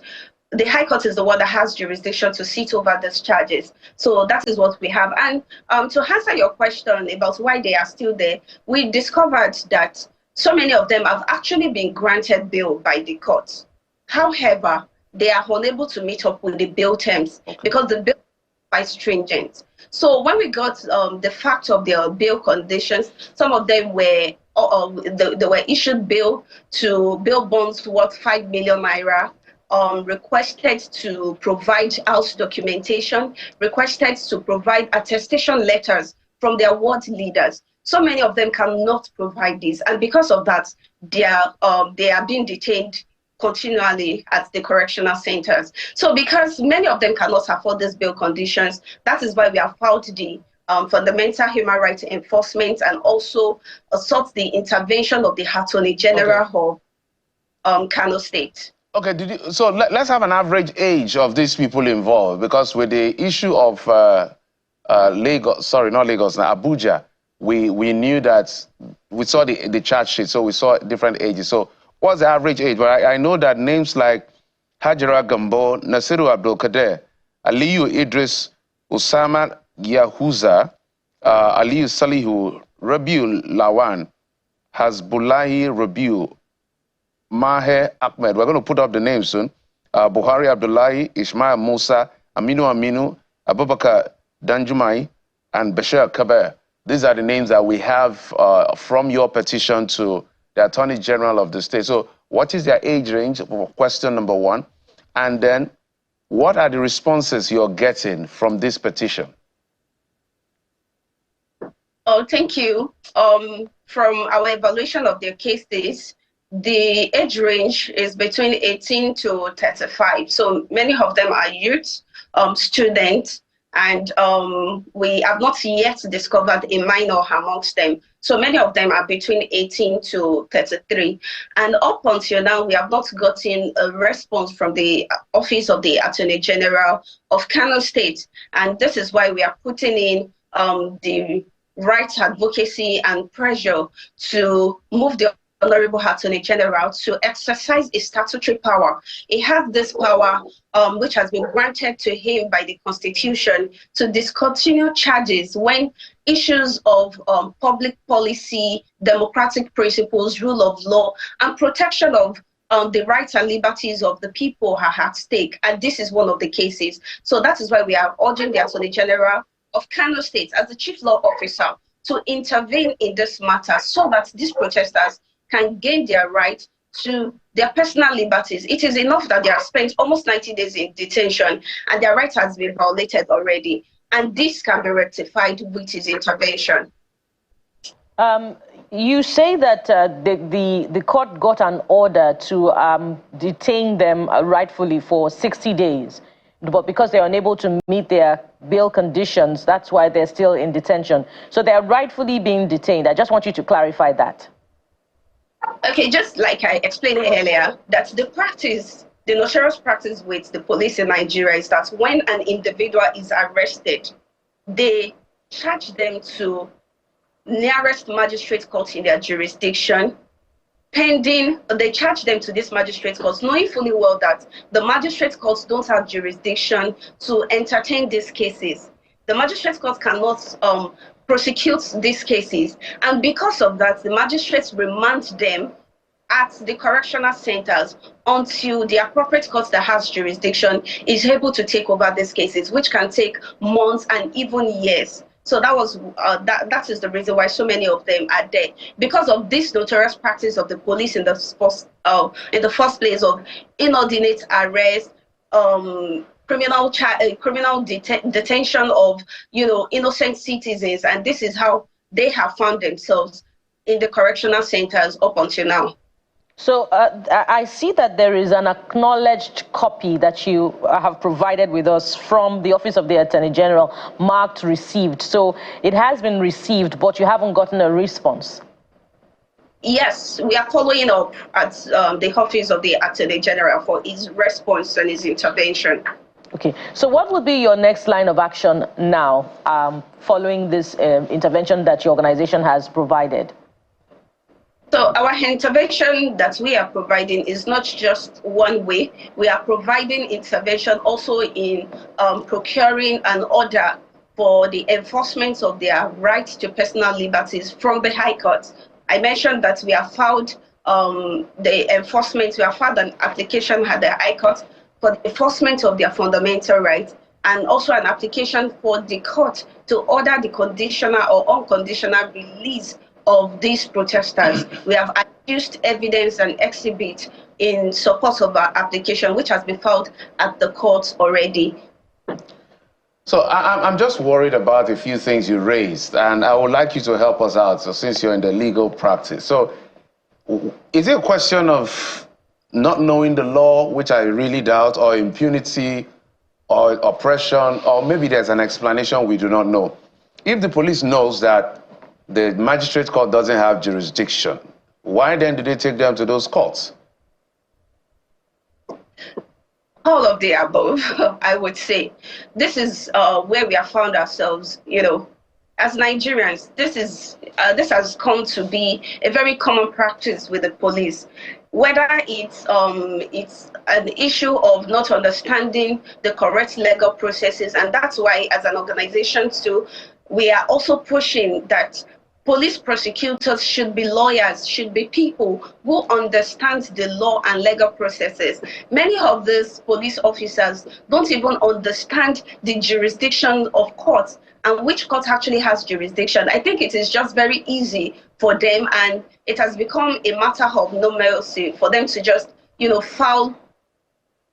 The High Court is the one that has jurisdiction to sit over these charges. So that is what we have. And to answer your question about why they are still there, we discovered that so many of them have actually been granted bail by the courts. However, they are unable to meet up with the bail terms because the bail is quite stringent. So when we got the fact of their bail conditions, some of them were they were issued bail bonds worth 5 million naira, requested to provide house documentation, requested to provide attestation letters from their ward leaders. So many of them cannot provide this, and because of that, they are being detained continually at the correctional centers. So because many of them cannot afford these bail conditions, that is why we have filed the Fundamental Human Rights Enforcement and also sought the intervention of the Attorney General of Kano State. Okay, so let's have an average age of these people involved, because with the issue of Lagos, sorry, not Lagos, now Abuja, we knew that, we saw the charge sheet, so we saw different ages. So what's the average age? Well, I know that names like Hajara Gambo, Nasiru Abdul Kader, Aliyu Idris, Usama Yahuza, Aliyu Salihu, Rabiul Lawan, Hasbullahi Rabiu, Mahe Ahmed, we're going to put up the names soon, Buhari Abdullahi, Ismail Musa, Aminu, Abubakar Danjumai, and Bashir Kabir. These are the names that we have from your petition to the Attorney General of the state. So what is their age range, question number one? And then what are the responses you're getting from this petition? Oh, thank you. From our evaluation of their cases, the age range is between 18 to 35. So many of them are youth, students, and we have not yet discovered a minor amongst them. So many of them are between 18 to 33. And up until now, we have not gotten a response from the Office of the Attorney General of Kano State. And this is why we are putting in the rights advocacy and pressure to move the Honorable Attorney General to exercise his statutory power. He has this power, which has been granted to him by the Constitution, to discontinue charges when issues of public policy, democratic principles, rule of law, and protection of the rights and liberties of the people are at stake. And this is one of the cases. So that is why we are urging the Attorney General of Kano State, as the Chief Law Officer, to intervene in this matter so that these protesters can gain their right to their personal liberties. It is enough that they have spent almost 90 days in detention and their right has been violated already. And this can be rectified with his intervention. You say that the court got an order to detain them rightfully for 60 days, but because they're unable to meet their bail conditions, that's why they're still in detention. So they're rightfully being detained. I just want you to clarify that. Okay, just like I explained earlier, that the notorious practice with the police in Nigeria is that when an individual is arrested, they charge them to nearest magistrate court in their jurisdiction, they charge them to this magistrate court, knowing fully well that the magistrate courts don't have jurisdiction to entertain these cases. The magistrate court cannot prosecute these cases, and because of that, the magistrates remand them at the correctional centers until the appropriate court that has jurisdiction is able to take over these cases, which can take months and even years. So that is the reason why so many of them are there, because of this notorious practice of the police in the first place of inordinate arrest, criminal detention of innocent citizens, and this is how they have found themselves in the correctional centers up until now. So I see that there is an acknowledged copy that you have provided with us from the Office of the Attorney General, marked received. So it has been received, but you haven't gotten a response. Yes, we are following up at the Office of the Attorney General for his response and his intervention. Okay, so what would be your next line of action now, following this intervention that your organization has provided? So our intervention that we are providing is not just one way. We are providing intervention also in procuring an order for the enforcement of their right to personal liberties from the High Court. I mentioned that we have filed the enforcement, we have filed an application at the High Court for the enforcement of their fundamental rights, and also an application for the court to order the conditional or unconditional release of these protesters. We have adduced evidence and exhibit in support of our application, which has been filed at the courts already. So I'm just worried about a few things you raised, and I would like you to help us out, so since you're in the legal practice. So is it a question of not knowing the law, which I really doubt, or impunity, or oppression, or maybe there's an explanation we do not know? If the police knows that the magistrate court doesn't have jurisdiction, why then do they take them to those courts? All of the above, I would say. This is where we have found ourselves, as Nigerians. This has come to be a very common practice with the police, whether it's an issue of not understanding the correct legal processes, and that's why as an organization too, we are also pushing that police prosecutors should be lawyers, should be people who understand the law and legal processes. Many of these police officers don't even understand the jurisdiction of courts and which court actually has jurisdiction. I think it is just very easy for them, and it has become a matter of no mercy for them to just, file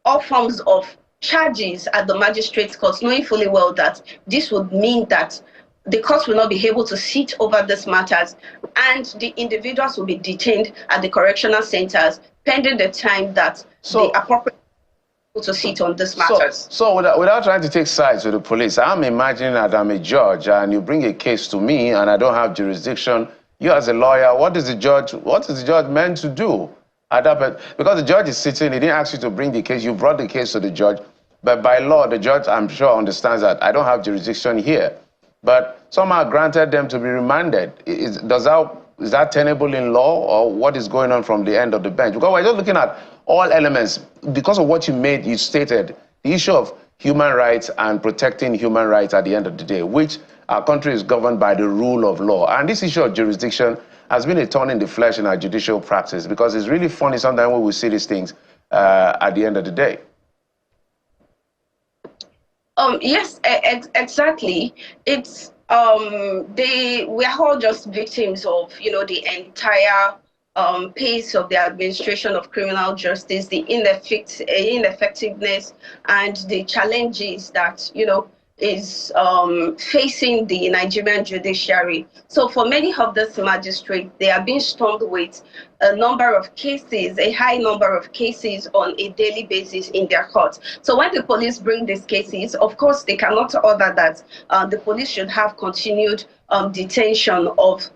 all forms of charges at the magistrate's court, knowing fully well that this would mean that the courts will not be able to sit over these matters, and the individuals will be detained at the correctional centers pending the time that the appropriate people to sit on these matters. So without trying to take sides with the police, I'm imagining that I'm a judge and you bring a case to me and I don't have jurisdiction. You as a lawyer, what is the judge meant to do at that point? Because the judge is sitting, he didn't ask you to bring the case, you brought the case to the judge, but by law, the judge, I'm sure, understands that I don't have jurisdiction here. But somehow granted them to be remanded. Is that tenable in law, or what is going on from the end of the bench? Because we're just looking at all elements. Because of what you stated, the issue of human rights and protecting human rights at the end of the day, which our country is governed by the rule of law. And this issue of jurisdiction has been a thorn in the flesh in our judicial practice, because it's really funny sometimes when we see these things at the end of the day. Yes, exactly. It's we are all just victims of, the entire pace of the administration of criminal justice, the ineffectiveness, and the challenges that, is facing the Nigerian judiciary. So for many of these magistrates, they are being stormed with a number of cases, a high number of cases on a daily basis in their courts. So when the police bring these cases, of course, they cannot order that the police should have continued detention of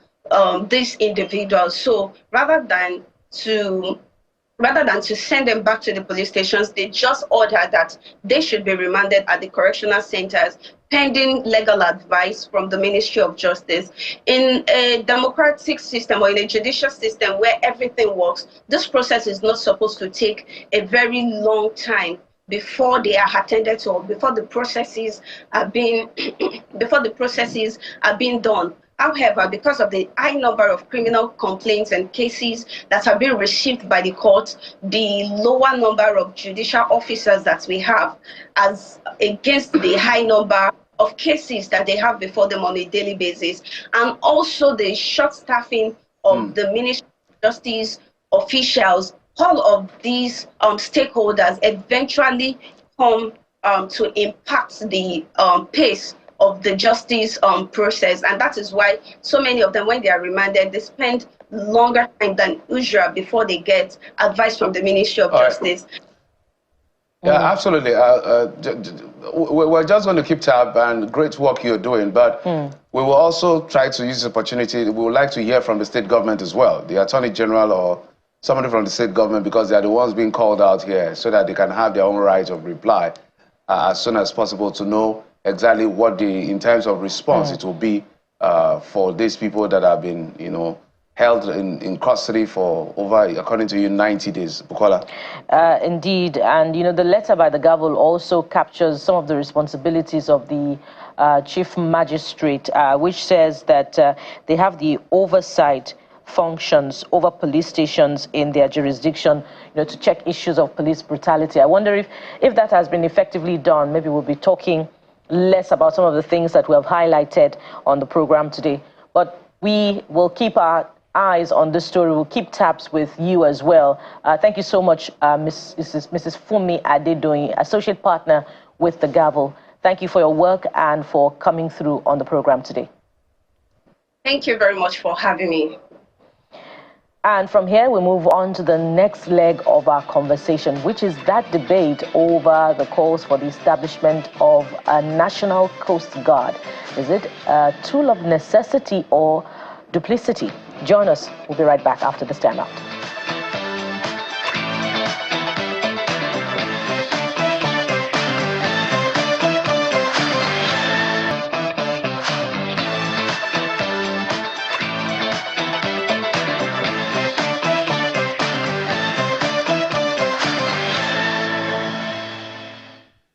these individuals. So rather than to send them back to the police stations, they just order that they should be remanded at the correctional centers pending legal advice from the Ministry of Justice. In a democratic system or in a judicial system where everything works, this process is not supposed to take a very long time before they are attended to, or before the processes are being done. However, because of the high number of criminal complaints and cases that have been received by the court, the lower number of judicial officers that we have, as against the high number of cases that they have before them on a daily basis, and also the short staffing of the Ministry of Justice officials, all of these stakeholders eventually come to impact the pace of the justice process. And that is why so many of them, when they are remanded, they spend longer time than usual before they get advice from the Ministry of Justice. Yeah, absolutely. We're just going to keep tab, and great work you're doing, but we will also try to use this opportunity. We would like to hear from the state government as well, the Attorney General or somebody from the state government, because they are the ones being called out here, so that they can have their own right of reply as soon as possible to know exactly what in terms of response it will be for these people that have been, held in custody for over, according to you, 90 days. Bukola? Indeed, and the letter by the gavel also captures some of the responsibilities of the chief magistrate, which says that they have the oversight functions over police stations in their jurisdiction, to check issues of police brutality. I wonder if that has been effectively done. Maybe we'll be talking less about some of the things that we have highlighted on the program today. But we will keep our eyes on this story. We'll keep tabs with you as well. Thank you so much, Mrs. Funmi Adedoyin, Associate Partner with the Gavel. Thank you for your work and for coming through on the program today. Thank you very much for having me. And from here, we move on to the next leg of our conversation, which is that debate over the calls for the establishment of a National Coast Guard. Is it a tool of necessity or duplicity? Join us. We'll be right back after this timeout.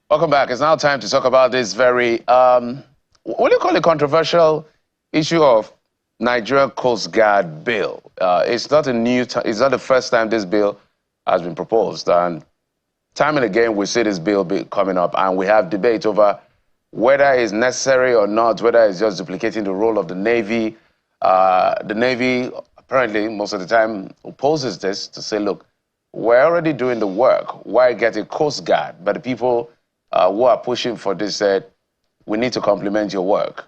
Welcome back. It's now time to talk about this very, what do you call it, controversial issue of Nigeria Coast Guard bill. It's not it's not the first time this bill has been proposed, and time and again we see this bill coming up, and we have debate over whether it's necessary or not, whether it's just duplicating the role of the Navy. The Navy apparently most of the time opposes this to say, look, we're already doing the work. Why get a Coast Guard? But the people who are pushing for this said, we need to complement your work.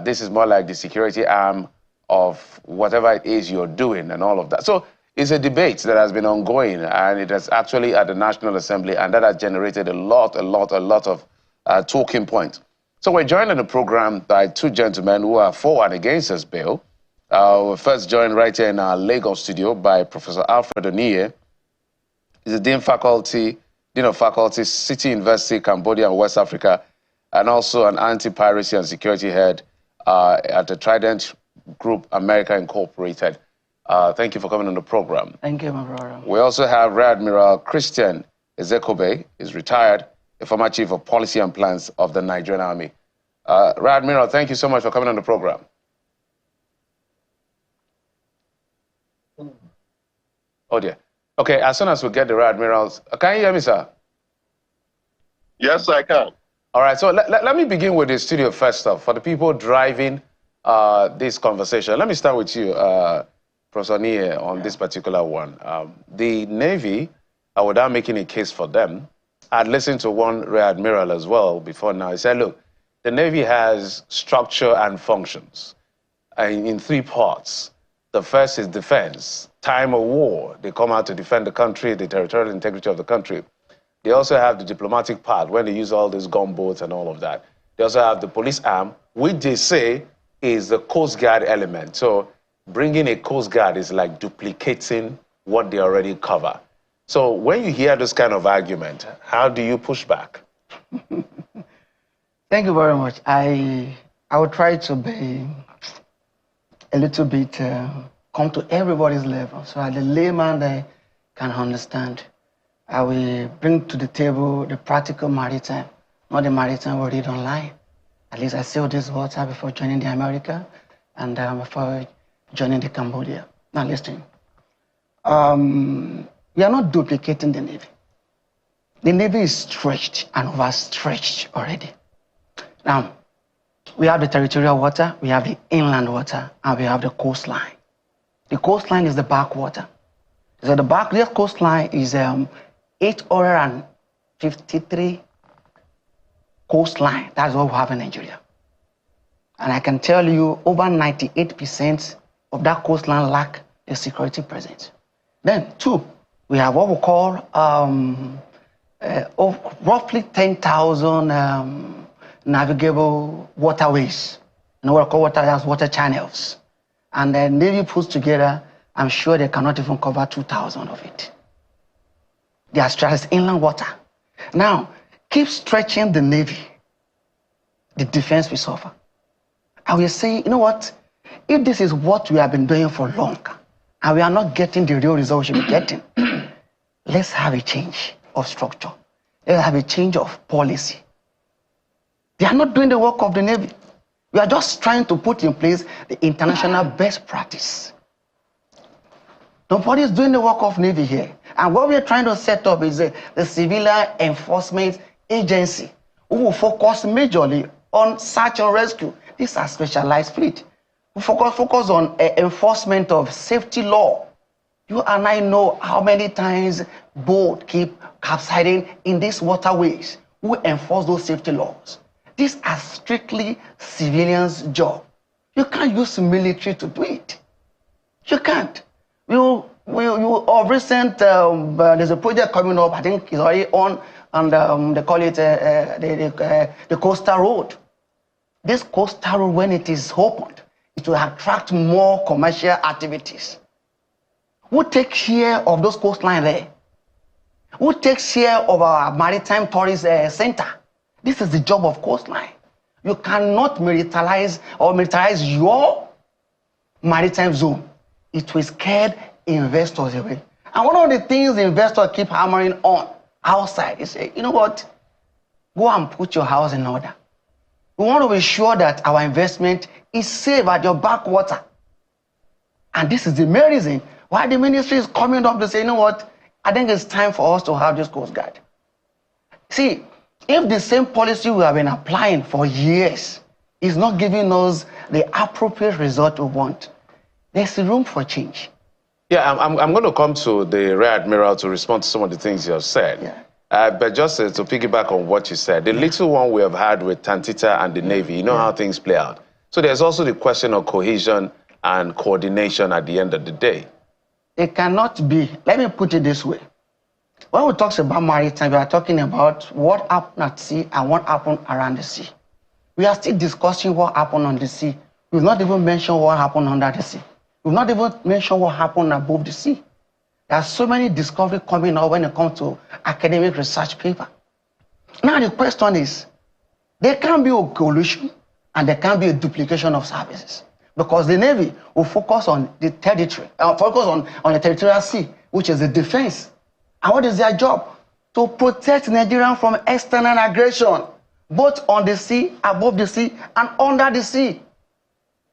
This is more like the security arm of whatever it is you're doing and all of that. So it's a debate that has been ongoing, and it is actually at the National Assembly, and that has generated a lot of talking points. So we're joined in the program by two gentlemen who are for and against this bill. We're first joined right here in our Lagos studio by Professor Alfred Oniye. He's a Dean of Faculty, City University, Cambodia and West Africa, and also an anti-piracy and security head at the Trident Group America Incorporated. Thank you for coming on the program. Thank you, my brother. We also have Rear Admiral Christian Ezekobe, is retired, a former Chief of Policy and Plans of the Nigerian Army. Rear Admiral, thank you so much for coming on the program. Oh dear. Okay, as soon as we get the Rear Admirals, can you hear me, sir? Yes, I can. All right, so let me begin with the studio first off. For the people driving this conversation, let me start with you, Professor Nie, on this particular one. The Navy, without making a case for them, I'd listened to one Rear Admiral as well before now. He said, look, the Navy has structure and functions in three parts. The first is defense. Time of war, they come out to defend the country, the territorial integrity of the country. They also have the diplomatic part, when they use all these gunboats and all of that. They also have the police arm, which they say is the Coast Guard element. So bringing a Coast Guard is like duplicating what they already cover. So when you hear this kind of argument, how do you push back? Thank you very much. I will try to be a little bit, come to everybody's level, so that the layman can understand. I will bring to the table the practical maritime, not the maritime we read online. At least I sailed this water before joining the America and before joining the Cambodia. Now listen, we are not duplicating the Navy. The Navy is stretched and overstretched already. Now, we have the territorial water, we have the inland water, and we have the coastline. The coastline is the backwater. So the this coastline is 853 coastline. That's what we have in Nigeria. And I can tell you over 98% of that coastline lack a security presence. Then, two, we have what we call roughly 10,000 navigable waterways. You know what I call water channels. And the Navy puts together, I'm sure they cannot even cover 2,000 of it. They are stretched inland water. Now, keep stretching the Navy, the defense will suffer. I will say, you know what? If this is what we have been doing for long, and we are not getting the real result we should be getting, let's have a change of structure. Let's have a change of policy. They are not doing the work of the Navy. We are just trying to put in place the international best practice. Nobody is doing the work of Navy here. And what we are trying to set up is the Civilian Enforcement Agency, who will focus majorly on search and rescue. These are specialized fleet. We focus on enforcement of safety law. You and I know how many times boats keep capsizing in these waterways. Who enforce those safety laws? These are strictly civilians' job. You can't use military to do it. You can't. Of recent, there's a project coming up, I think it's already on, and they call it the coastal road. This coastal road, when it is opened, it will attract more commercial activities. Who takes care of those coastlines there? Who takes care of our maritime tourist center? This is the job of coastline. You cannot militarize your maritime zone. It will scare investors away. And one of the things the investors keep hammering on outside is say, you know what? Go and put your house in order. We want to be sure that our investment is safe at your backwater. And this is the main reason why the ministry is coming up to say, you know what? I think it's time for us to have this Coast Guard. See, if the same policy we have been applying for years is not giving us the appropriate result we want, there's room for change. Yeah, I'm going to come to the Rear Admiral to respond to some of the things you have said. Yeah. But just to piggyback on what you said, the little one we have had with Tantita and the Navy, you know how things play out. So there's also the question of cohesion and coordination at the end of the day. It cannot be. Let me put it this way. When we talk about maritime, we are talking about what happened at sea and what happened around the sea. We are still discussing what happened on the sea. We've not even mentioned what happened under the sea. We've not even mentioned what happened above the sea. There are so many discoveries coming out when it comes to academic research paper. Now the question is, there can be a collusion and there can be a duplication of services, because the Navy will focus on the territory, focus on the territorial sea, which is the defense. And what is their job? To protect Nigeria from external aggression, both on the sea, above the sea, and under the sea.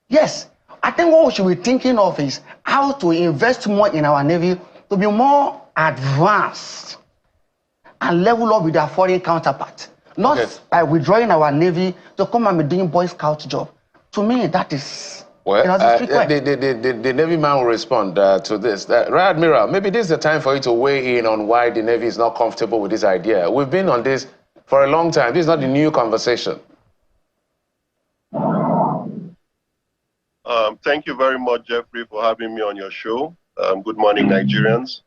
Yes, I think what we should be thinking of is how to invest more in our Navy to be more advanced and level up with our foreign counterparts. Not by withdrawing our Navy to come and be doing Boy Scout job. To me, that is... Well, the Navy man will respond to this. Rear Admiral, maybe this is the time for you to weigh in on why the Navy is not comfortable with this idea. We've been on this for a long time. This is not a new conversation. Thank you very much, Jeffrey, for having me on your show. Good morning, Nigerians.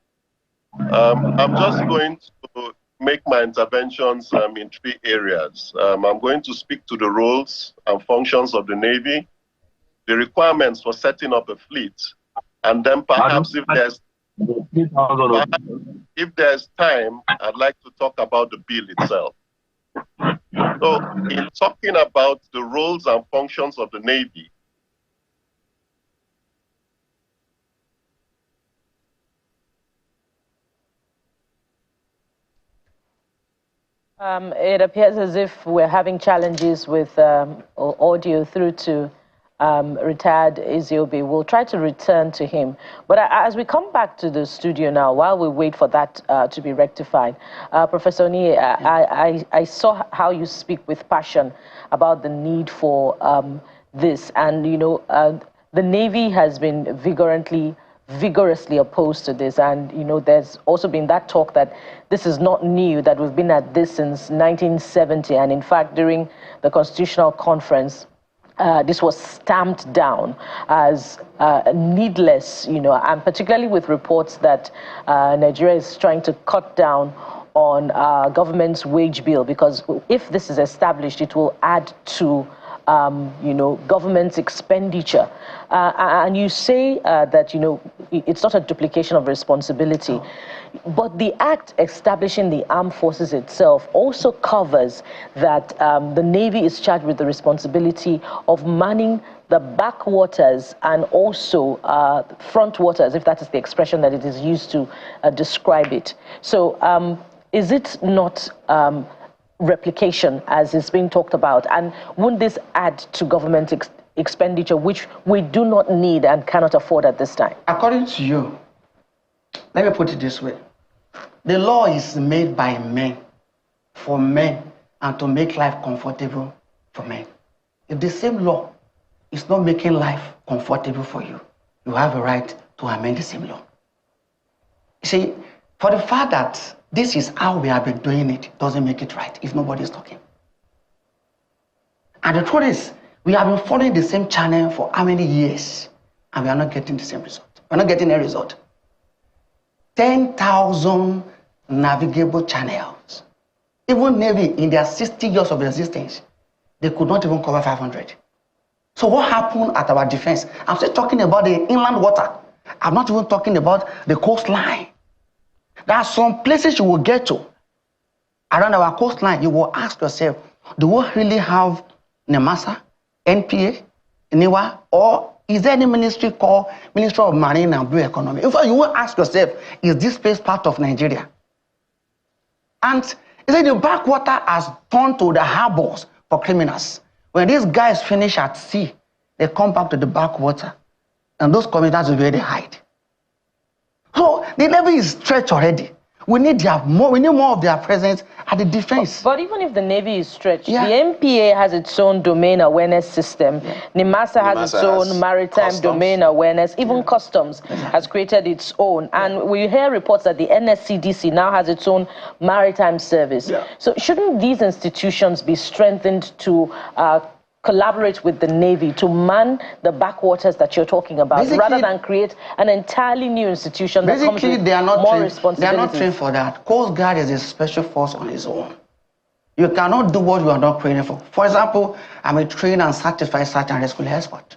I'm just going to make my interventions in 3 areas. I'm going to speak to the roles and functions of the Navy, the requirements for setting up a fleet, and then perhaps if there's time, I'd like to talk about the bill itself. So in talking about the roles and functions of the Navy, it appears as if we're having challenges with audio through to retired Eziobi. We'll try to return to him. But as we come back to the studio now, while we wait for that to be rectified, Professor Nie, I saw how you speak with passion about the need for this. And, you know, the Navy has been vigorously opposed to this, and you know there's also been that talk that this is not new, that we've been at this since 1970, and in fact during the Constitutional Conference this was stamped down as needless, you know, and particularly with reports that Nigeria is trying to cut down on government's wage bill, because if this is established, it will add to you know, government's expenditure. And you say that, you know, it's not a duplication of responsibility, but the act establishing the armed forces itself also covers that the Navy is charged with the responsibility of manning the backwaters and also front waters, if that is the expression that it is used to describe it. So is it not replication as is being talked about, and wouldn't this add to government expenditure, which we do not need and cannot afford at this time? According to you, let me put it this way: the law is made by men, for men, and to make life comfortable for men. If the same law is not making life comfortable for you, you have a right to amend the same law. You see, for the fact that this is how we have been doing it doesn't make it right if nobody is talking. And the truth is, we have been following the same channel for how many years, and we are not getting the same result. We're not getting a result. 10,000 navigable channels. Even Navy, in their 60 years of existence, they could not even cover 500. So what happened at our defense? I'm still talking about the inland water. I'm not even talking about the coastline. There are some places you will get to around our coastline. You will ask yourself, do we really have NEMASA, NPA, NIWA, or is there any ministry called Ministry of Marine and Blue Economy? In fact, you will ask yourself, is this place part of Nigeria? And is it the backwater has turned to the harbors for criminals? When these guys finish at sea, they come back to the backwater, and those communities are where they hide. So the Navy is stretched already. We need more of their presence at the defense. But even if the Navy is stretched, the NPA has its own domain awareness system. NEMASA has its own maritime domain awareness. Even Customs has created its own. And we hear reports that the NSCDC now has its own maritime service. So shouldn't these institutions be strengthened to collaborate with the Navy to man the backwaters that you're talking about, rather than create an entirely new institution that comes with more responsibilities? They are not trained for that. Coast Guard is a special force on its own. You cannot do what you are not trained for. For example, I'm a trained and certified search and rescue expert.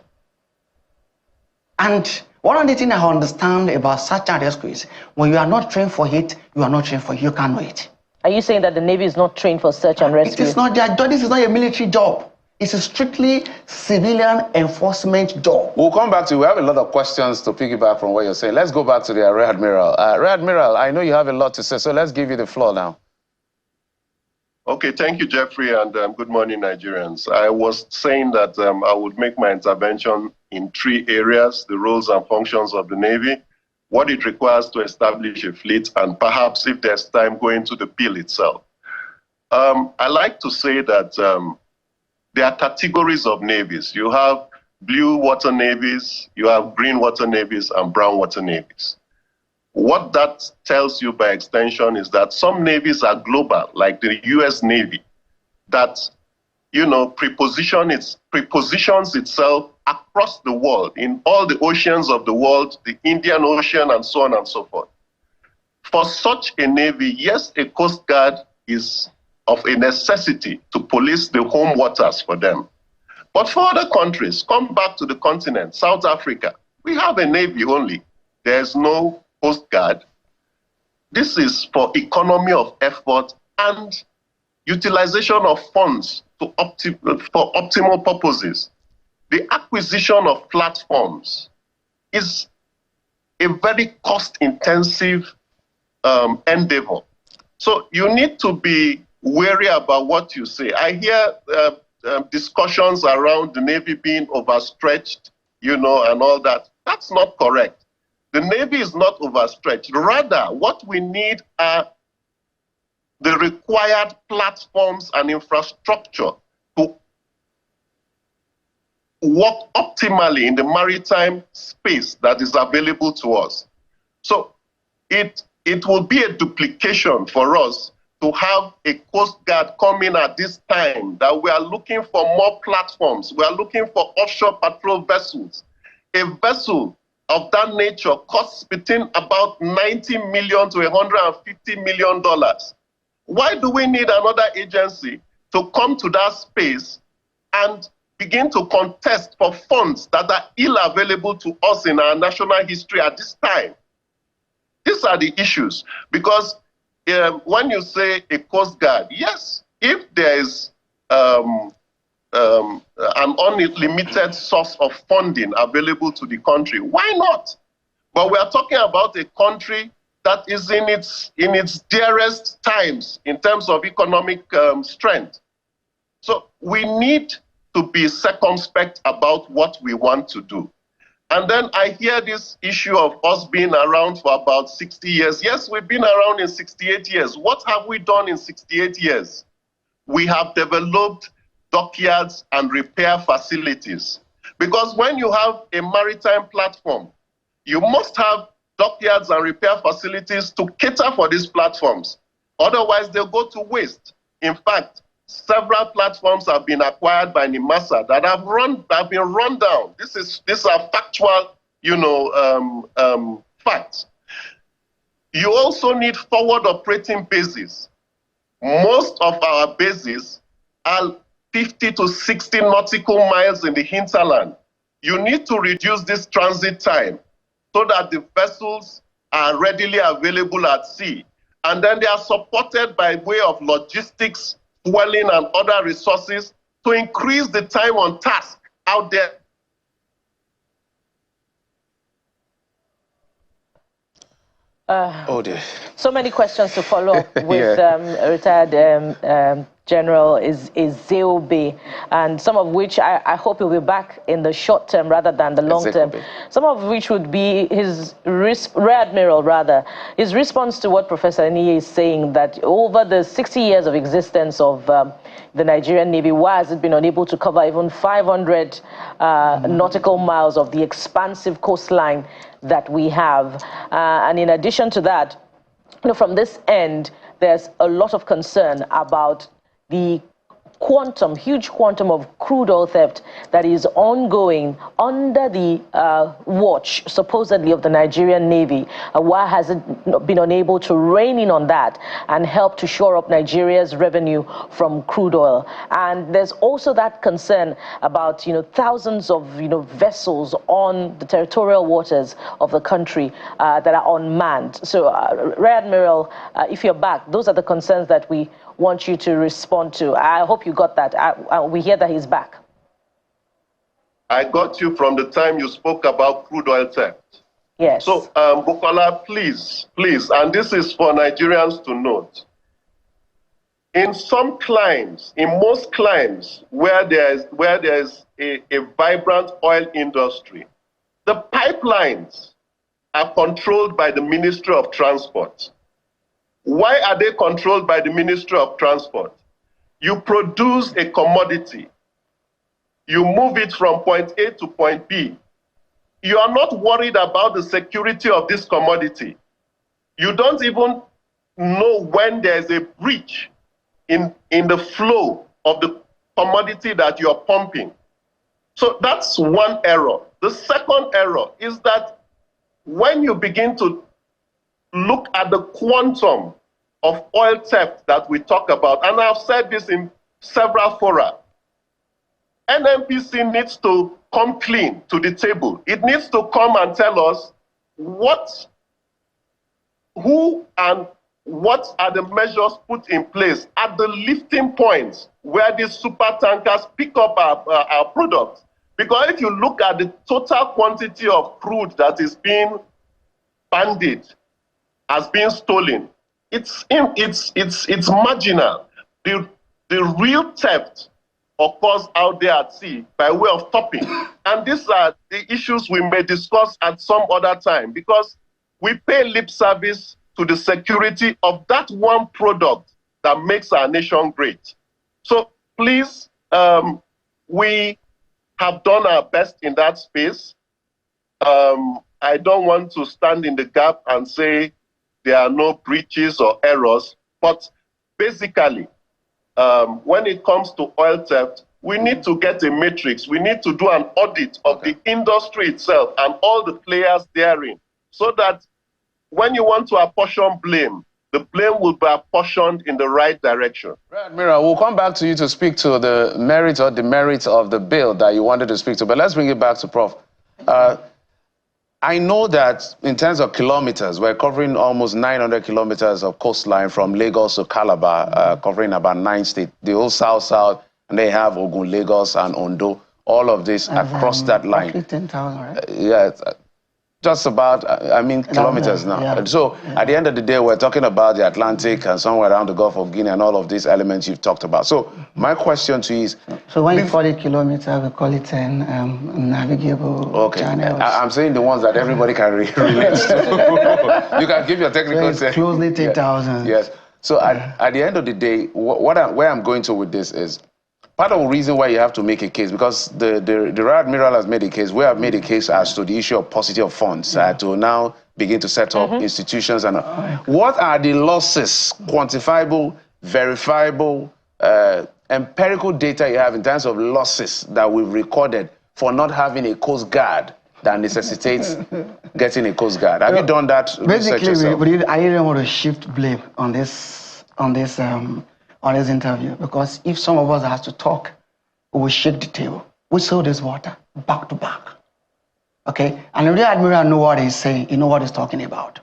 And one of the things I understand about search and rescue is when you are not trained for it, you are not trained for it. You can't know it. Are you saying that the Navy is not trained for search and rescue? It is not their job. This is not a military job. It's a strictly civilian enforcement job. We'll come back to you. We have a lot of questions to piggyback from what you're saying. Let's go back to the Rear Admiral. Rear Admiral, I know you have a lot to say, so let's give you the floor now. Okay, thank you, Jeffrey, and good morning, Nigerians. I was saying that I would make my intervention in 3 areas: the roles and functions of the Navy, what it requires to establish a fleet, and perhaps, if there's time, go into the bill itself. I like to say that there are categories of navies. You have blue water navies, you have green water navies, and brown water navies. What that tells you by extension is that some navies are global, like the US Navy, that prepositions itself across the world, in all the oceans of the world, the Indian Ocean, and so on and so forth. For such a navy, yes, a coast guard is of a necessity to police the home waters for them. But for other countries, come back to the continent, South Africa, we have a navy only. There's no coast guard. This is for economy of effort and utilization of funds for optimal purposes. The acquisition of platforms is a very cost-intensive endeavor. So you need to be wary about what you say. I hear discussions around the Navy being overstretched, and all that. That's not correct. The Navy is not overstretched. Rather, what we need are the required platforms and infrastructure to work optimally in the maritime space that is available to us. So it will be a duplication for us to have a Coast Guard coming at this time that we are looking for more platforms. We are looking for offshore patrol vessels. A vessel of that nature costs between about $90 million to $150 million. Why do we need another agency to come to that space and begin to contest for funds that are ill available to us in our national history at this time? These are the issues. Because when you say a Coast Guard, yes, if there is an unlimited source of funding available to the country, why not? But we are talking about a country that is in its dearest times in terms of economic strength. So we need to be circumspect about what we want to do. And then I hear this issue of us being around for about 60 years. Yes, we've been around in 68 years. What have we done in 68 years? We have developed dockyards and repair facilities. Because when you have a maritime platform, you must have dockyards and repair facilities to cater for these platforms. Otherwise, they'll go to waste. In fact, several platforms have been acquired by NIMASA that have been run down. These are factual, facts. You also need forward operating bases. Most of our bases are 50 to 60 nautical miles in the hinterland. You need to reduce this transit time so that the vessels are readily available at sea. And then they are supported by way of logistics, fueling, and other resources to increase the time on task out there. Oh dear. So many questions to follow up with retired General is Zeobe, and some of which I hope he'll be back in the short term rather than the long term. Some of which would be his Rear Admiral, his response to what Professor Eniye is saying, that over the 60 years of existence of the Nigerian Navy, why has it been unable to cover even 500 nautical miles of the expansive coastline that we have? And in addition to that, from this end, there's a lot of concern about the huge quantum of crude oil theft that is ongoing under the watch, supposedly, of the Nigerian Navy. Why has it been unable to rein in on that and help to shore up Nigeria's revenue from crude oil? And there's also that concern about, thousands of, vessels on the territorial waters of the country that are unmanned. So, Rear Admiral, if you're back, those are the concerns that we want you to respond to. I hope you got that. We hear that he's back. I got you from the time you spoke about crude oil theft. Yes. So, Bukola, please, and this is for Nigerians to note. In some climes, in most climes where there is a vibrant oil industry, the pipelines are controlled by the Ministry of Transport. Why are they controlled by the Ministry of Transport? You produce a commodity. You move it from point A to point B. You are not worried about the security of this commodity. You don't even know when there's a breach in the flow of the commodity that you're pumping. So that's one error. The second error is that when you begin to look at the quantum of oil theft that we talk about, and I've said this in several fora, NNPC needs to come clean to the table. It needs to come and tell us who and what are the measures put in place at the lifting points where these super tankers pick up our products. Because if you look at the total quantity of crude that is being banded, as being stolen, it's marginal. The real theft occurs out there at sea by way of topping. And these are the issues we may discuss at some other time, because we pay lip service to the security of that one product that makes our nation great. So please, we have done our best in that space. I don't want to stand in the gap and say there are no breaches or errors, but basically, when it comes to oil theft, we need to get a matrix. We need to do an audit of the industry itself and all the players therein, so that when you want to apportion blame, the blame will be apportioned in the right direction. Right, Admiral, we'll come back to you to speak to the merits or demerits of the bill that you wanted to speak to, but let's bring it back to Prof. I know that in terms of kilometers, we're covering almost 900 kilometers of coastline from Lagos to Calabar, covering about 9 states. The whole South, and they have Ogun, Lagos, and Ondo, all of this across that line. Roughly 10,000, right? Yeah, just about, kilometers now. Yeah. So at the end of the day, we're talking about the Atlantic and somewhere around the Gulf of Guinea and all of these elements you've talked about. So my question to you is... So when you call it kilometer, we call it navigable channels. I'm saying the ones that everybody can relate to. You can give your technical... So it's closely 10,000. Yes. So at the end of the day, where I'm going to with this is, part of the reason why you have to make a case, because the Rear Admiral has made a case, we have made a case as to the issue of paucity of funds to now begin to set up institutions. And what are the losses, quantifiable, verifiable, empirical data you have in terms of losses that we've recorded for not having a Coast Guard that necessitates getting a Coast Guard? Have you done that research yourself? I didn't want to shift blame on this interview, because if some of us has to talk, we will shake the table. We saw this water back to back. Okay? And the Rear Admiral know what he's saying, he know what he's talking about.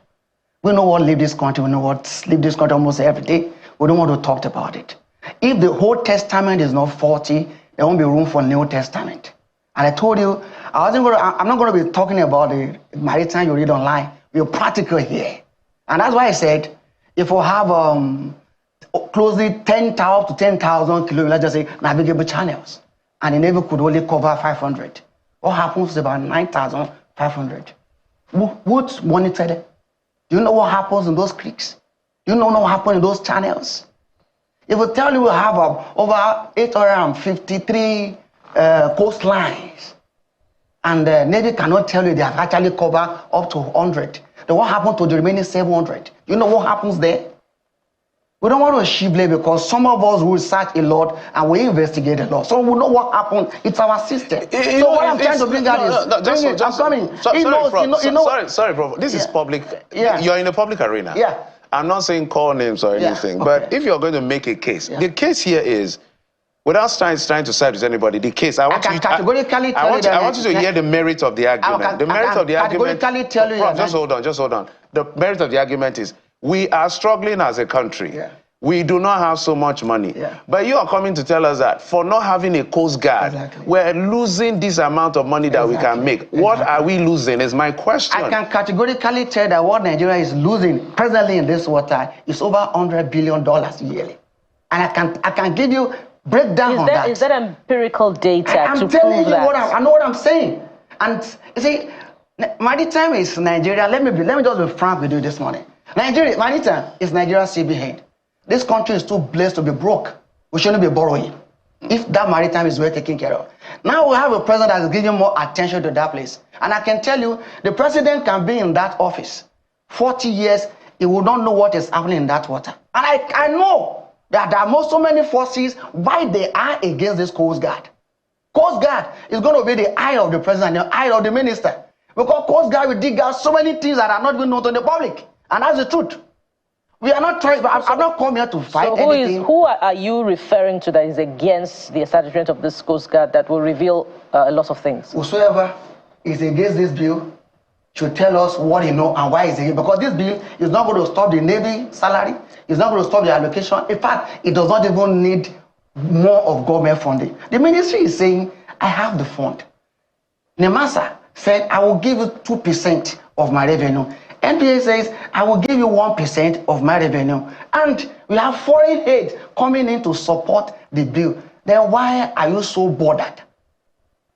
We know what leave this country, we know what leave this country almost every day. We don't want to talk about it. If the Old Testament is not faulty, there won't be room for New Testament. And I told you, I'm not going to be talking about the maritime you read online. We're practical here. And that's why I said, if we have closely 10,000 to 10,000 kilometers, let's just say, navigable channels, and the Navy could only cover 500, what happens to about 9,500? Who's monitored it? Do you know what happens in those creeks? Do you know what happens in those channels? If we tell you we have over 853 coastlines, and the Navy cannot tell you they have actually covered up to 100, then what happened to the remaining 700? You know what happens there? We don't want to shift blame, because some of us will research a lot and we investigate a lot. So we know what happened. It's our system. So what I'm trying to bring out is... Sorry, bro. This is public. Yeah. You're in the public arena. Yeah. I'm not saying call names or anything, but if you're going to make a case, the case here is, without trying to side with anybody, the case, I want you to hear the merit of the argument. The merit of the argument... Just hold on. The merit of the argument is, we are struggling as a country. Yeah. We do not have so much money. Yeah. But you are coming to tell us that for not having a Coast Guard, we're losing this amount of money that we can make. What are we losing is my question. I can categorically tell that what Nigeria is losing presently in this water is over $100 billion yearly. And I can give you breakdown on that. Is that empirical data I'm telling you I know what I'm saying. And you see, maritime is Nigeria. Let me just be frank with you this morning. Maritime is Nigeria's CBN. This country is too blessed to be broke. We shouldn't be borrowing. If that maritime is well taken care of. Now we have a president that is giving more attention to that place. And I can tell you, the president can be in that office 40 years, he will not know what is happening in that water. And I know that there are so many forces why they are against this Coast Guard. Coast Guard is going to be the eye of the president, the eye of the minister. Because Coast Guard will dig out so many things that are not even known to the public. And that's the truth. We are not trying, I'm not come here to fight anything. Who are you referring to that is against the establishment of this Coast Guard that will reveal a lot of things? Whosoever is against this bill should tell us what he knows and why he's against. Because this bill is not going to stop the Navy salary. It's not going to stop the allocation. In fact, it does not even need more of government funding. The ministry is saying, I have the fund. Nemasa said, I will give you 2% of my revenue. NPA says, I will give you 1% of my revenue. And we have foreign aid coming in to support the bill. Then why are you so bothered?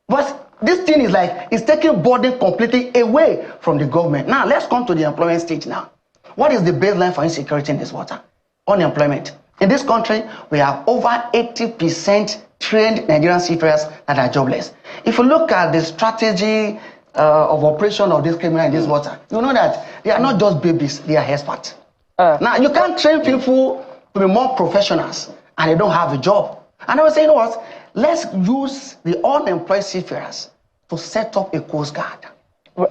But this thing is like, it's taking burden completely away from the government. Now, let's come to the employment stage now. What is the baseline for insecurity in this water? Unemployment. In this country, we have over 80% trained Nigerian seafarers that are jobless. If you look at the strategy of operation of this criminal in this water, you know that they are not just babies, they are experts. Now, you can't train people to be more professionals and they don't have a job. And I was saying, you know what? Let's use the unemployed seafarers to set up a Coast Guard.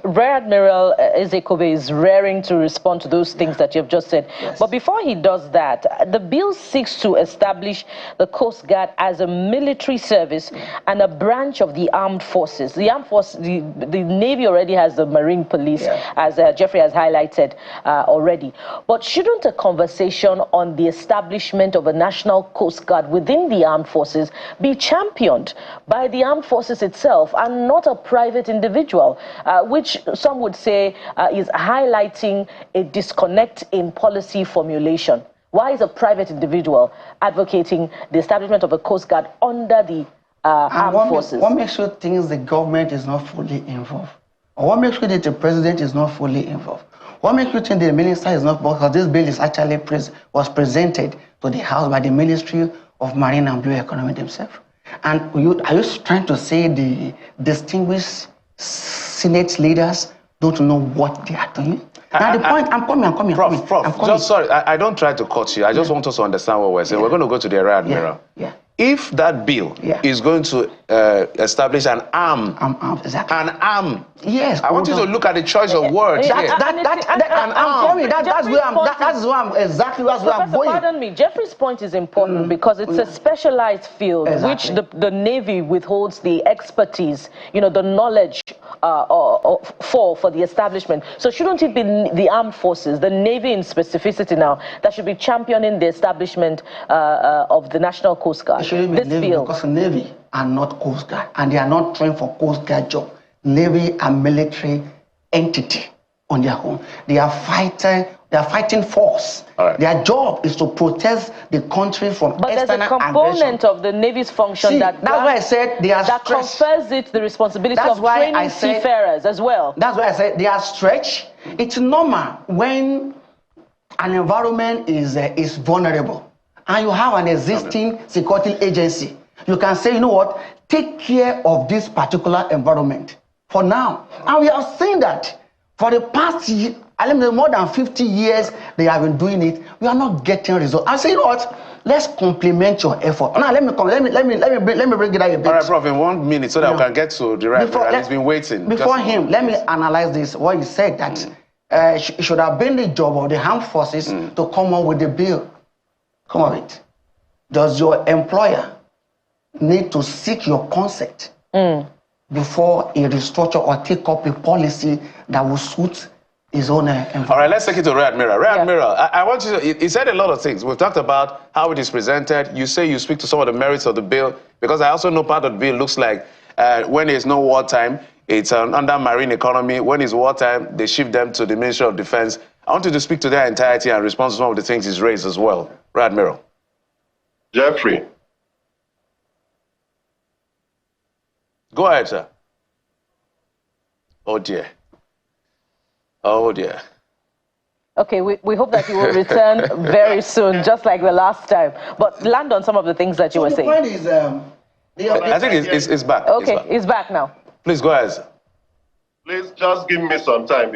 Rear Admiral Ezekobe is raring to respond to those things that you've just said. Yes. But before he does that, the bill seeks to establish the Coast Guard as a military service and a branch of the armed forces. The armed forces, the Navy already has the Marine Police, as Jeffrey has highlighted already. But shouldn't a conversation on the establishment of a national Coast Guard within the armed forces be championed by the armed forces itself and not a private individual? Which some would say is highlighting a disconnect in policy formulation. Why is a private individual advocating the establishment of a Coast Guard under the armed forces? What makes you think the government is not fully involved? Or what makes you think the president is not fully involved? What makes you think the minister is not involved? Because this bill is actually was presented to the House by the Ministry of Marine and Blue Economy themselves. And are you trying to say the distinguished Senate leaders don't know what they are doing? Now the point, I'm coming. Prof, just sorry, I don't try to cut you. I just want us to understand what we're saying. We're going to go to the Rear Admiral. If that bill is going to establish an arm, exactly. An arm. Yes. I want you to look at the choice of words here. That's where I'm exactly where I'm going. Pardon me, Jeffrey's point is important because it's a specialized field which the Navy withholds the expertise, you know, the knowledge for the establishment. So shouldn't it be the armed forces, the Navy in specificity now, that should be championing the establishment of the National Coast Guard? This bill, because the Navy are not Coast Guard and they are not trained for Coast Guard job. Navy are military entity on their own. They are fighting force. Their job is to protect the country from external aggression. But there's a component of the Navy's function that's why I said they are that confers it the responsibility of training seafarers as well. That's why I said they are stretched. It's normal when an environment is vulnerable and you have an existing security agency. You can say, you know what, take care of this particular environment for now. And we have seen that for the past more than 50 years they have been doing it. We are not getting results. I say, you know what? Let's complement your effort. Now let me bring it out a bit. All right, Prof, in 1 minute so that we can get to the right. He's been waiting. Before him, let me analyze this. What he said that it should have been the job of the armed forces to come up with the bill. Come on, it. Does your employer need to seek your consent before he restructure or take up a policy that will suit his own environment? All right, let's take it to Rear Admiral. Rear Admiral, I want you to, he said a lot of things. We've talked about how it is presented. You say you speak to some of the merits of the bill, because I also know part of the bill looks like when there's no wartime, it's under marine economy. When it's wartime, they shift them to the Ministry of Defense. I want you to speak to their entirety and respond to some of the things he's raised as well. Rear Admiral. Jeffrey. Go ahead, sir. Oh, dear. Oh, dear. Okay, we hope that you will return very soon, just like the last time. But land on some of the things that you were saying. The point is, I think it's back. Okay, it's back now. Please go ahead. Please just give me some time.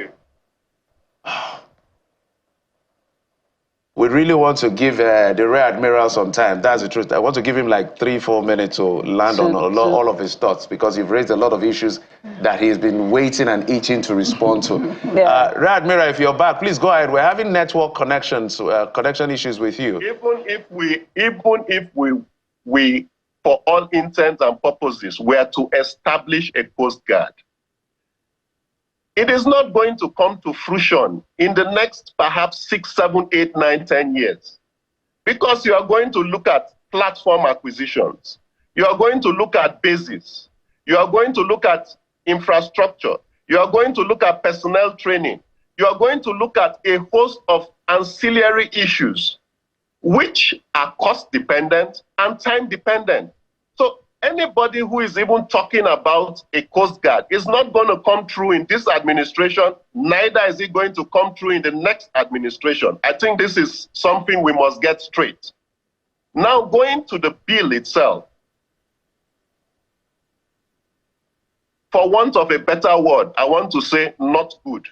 We really want to give the Rear Admiral some time. That's the truth. I want to give him like 3-4 minutes to land on all of his thoughts, because you've raised a lot of issues that he's been waiting and itching to respond to. Rear Admiral, if you're back, please go ahead. We're having network connections, connection issues with you. Even if we, for all intents and purposes, were to establish a Coast Guard, it is not going to come to fruition in the next perhaps 6, 7, 8, 9, 10 years. Because you are going to look at platform acquisitions. You are going to look at bases. You are going to look at infrastructure. You are going to look at personnel training. You are going to look at a host of ancillary issues, which are cost dependent and time dependent. So anybody who is even talking about a Coast Guard is not going to come through in this administration, neither is it going to come through in the next administration. I think this is something we must get straight. Now, going to the bill itself, for want of a better word, I want to say not good.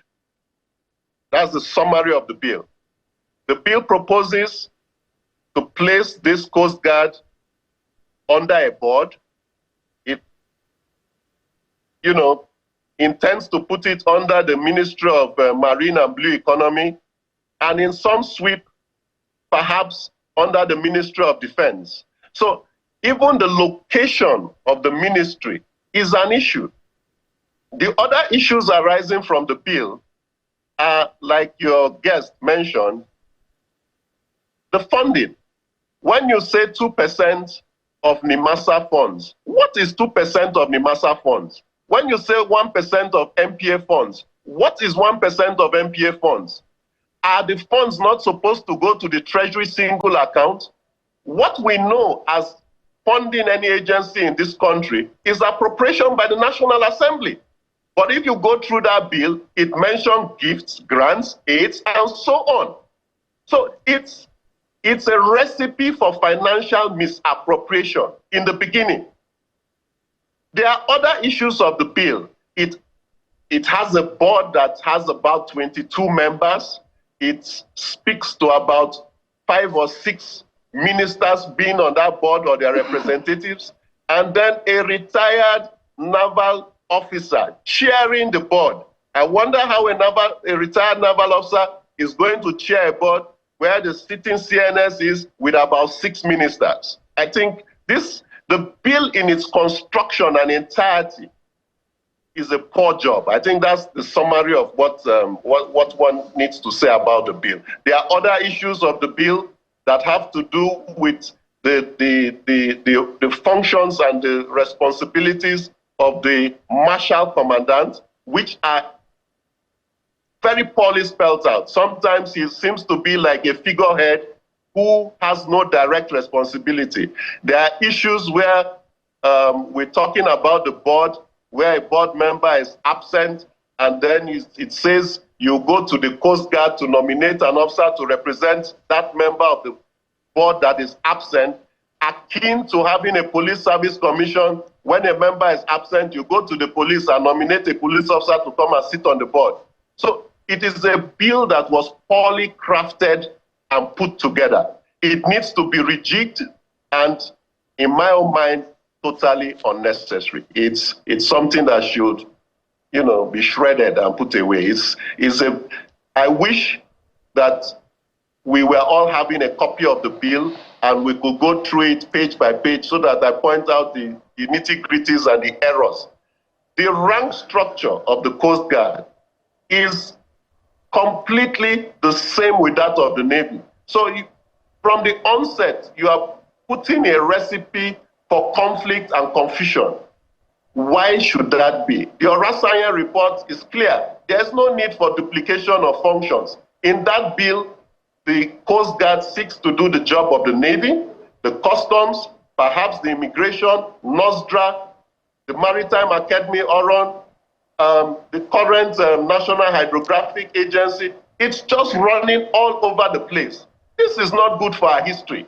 That's the summary of the bill. The bill proposes to place this Coast Guard under a board. It, intends to put it under the Ministry of Marine and Blue Economy, and in some sweep, perhaps under the Ministry of Defense. So even the location of the ministry is an issue. The other issues arising from the bill are, like your guest mentioned, the funding. When you say 2% of NIMASA funds, what is 2% of NIMASA funds? When you say 1% of MPA funds, what is 1% of MPA funds? Are the funds not supposed to go to the Treasury single account? What we know as funding any agency in this country is appropriation by the National Assembly. But if you go through that bill, it mentions gifts, grants, aids, and so on. So it's a recipe for financial misappropriation in the beginning. There are other issues of the bill. It has a board that has about 22 members. It speaks to about 5 or 6 ministers being on that board or their representatives, and then a retired naval officer chairing the board. I wonder how a retired naval officer is going to chair a board where the sitting CNS is with about 6 ministers. I think the bill in its construction and entirety is a poor job. I think that's the summary of what one needs to say about the bill. There are other issues of the bill that have to do with the functions and the responsibilities of the Marshal Commandant, which are very poorly spelled out. Sometimes he seems to be like a figurehead who has no direct responsibility. There are issues where we're talking about the board, where a board member is absent, and then it says you go to the Coast Guard to nominate an officer to represent that member of the board that is absent, akin to having a police service commission. When a member is absent, you go to the police and nominate a police officer to come and sit on the board. So it is a bill that was poorly crafted and put together. It needs to be rejigged, and in my own mind, totally unnecessary. It's something that should, be shredded and put away. I wish that we were all having a copy of the bill and we could go through it page by page so that I point out the nitty-gritties and the errors. The rank structure of the Coast Guard is completely the same with that of the Navy. So from the onset, you are putting a recipe for conflict and confusion. Why should that be? The Orasanyan report is clear. There's no need for duplication of functions. In that bill, the Coast Guard seeks to do the job of the Navy, the Customs, perhaps the Immigration, NOSDRA, the Maritime Academy, ORON, the current National Hydrographic Agency. It's just running all over the place. This is not good for our history.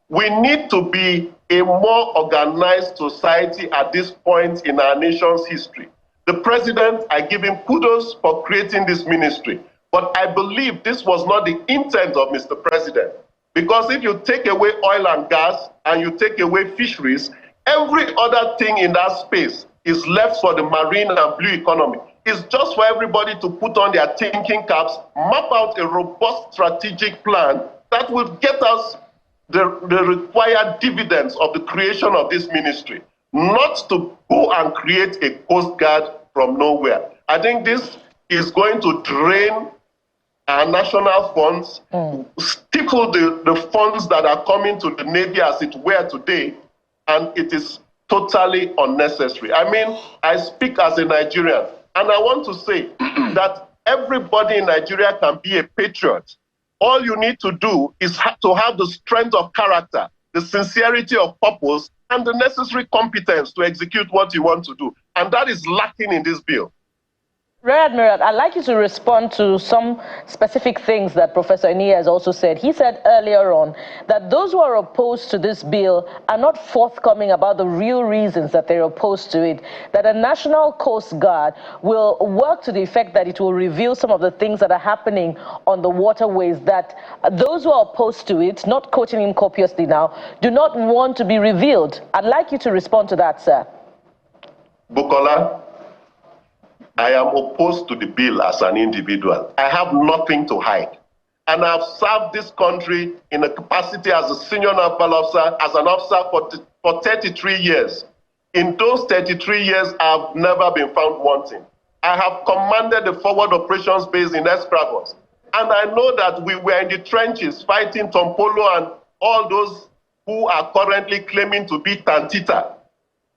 We need to be a more organized society at this point in our nation's history. The president, I give him kudos for creating this ministry. But I believe this was not the intent of Mr. President. Because if you take away oil and gas and you take away fisheries, every other thing in that space is left for the marine and blue economy. It's just for everybody to put on their thinking caps, map out a robust strategic plan that will get us the required dividends of the creation of this ministry, not to go and create a coast guard from nowhere. I think this is going to drain our national funds, stifle the funds that are coming to the Navy as it were today, and it is totally unnecessary. I mean, I speak as a Nigerian, and I want to say that everybody in Nigeria can be a patriot. All you need to do is to have the strength of character, the sincerity of purpose, and the necessary competence to execute what you want to do. And that is lacking in this bill. Rear Admiral, I'd like you to respond to some specific things that Professor Iniye has also said. He said earlier on that those who are opposed to this bill are not forthcoming about the real reasons that they're opposed to it, that a National Coast Guard will work to the effect that it will reveal some of the things that are happening on the waterways, that those who are opposed to it, not quoting him copiously now, do not want to be revealed. I'd like you to respond to that, sir. Bukola, I am opposed to the bill as an individual. I have nothing to hide. And I've served this country in a capacity as a senior naval officer, as an officer for 33 years. In those 33 years, I've never been found wanting. I have commanded the forward operations base in Escravos. And I know that we were in the trenches fighting Tompolo and all those who are currently claiming to be Tantita.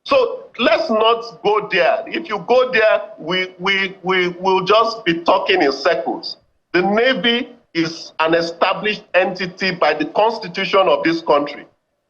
So let's not go there. If you go there, we will just be talking in circles. The Navy is an established entity by the Constitution of this country.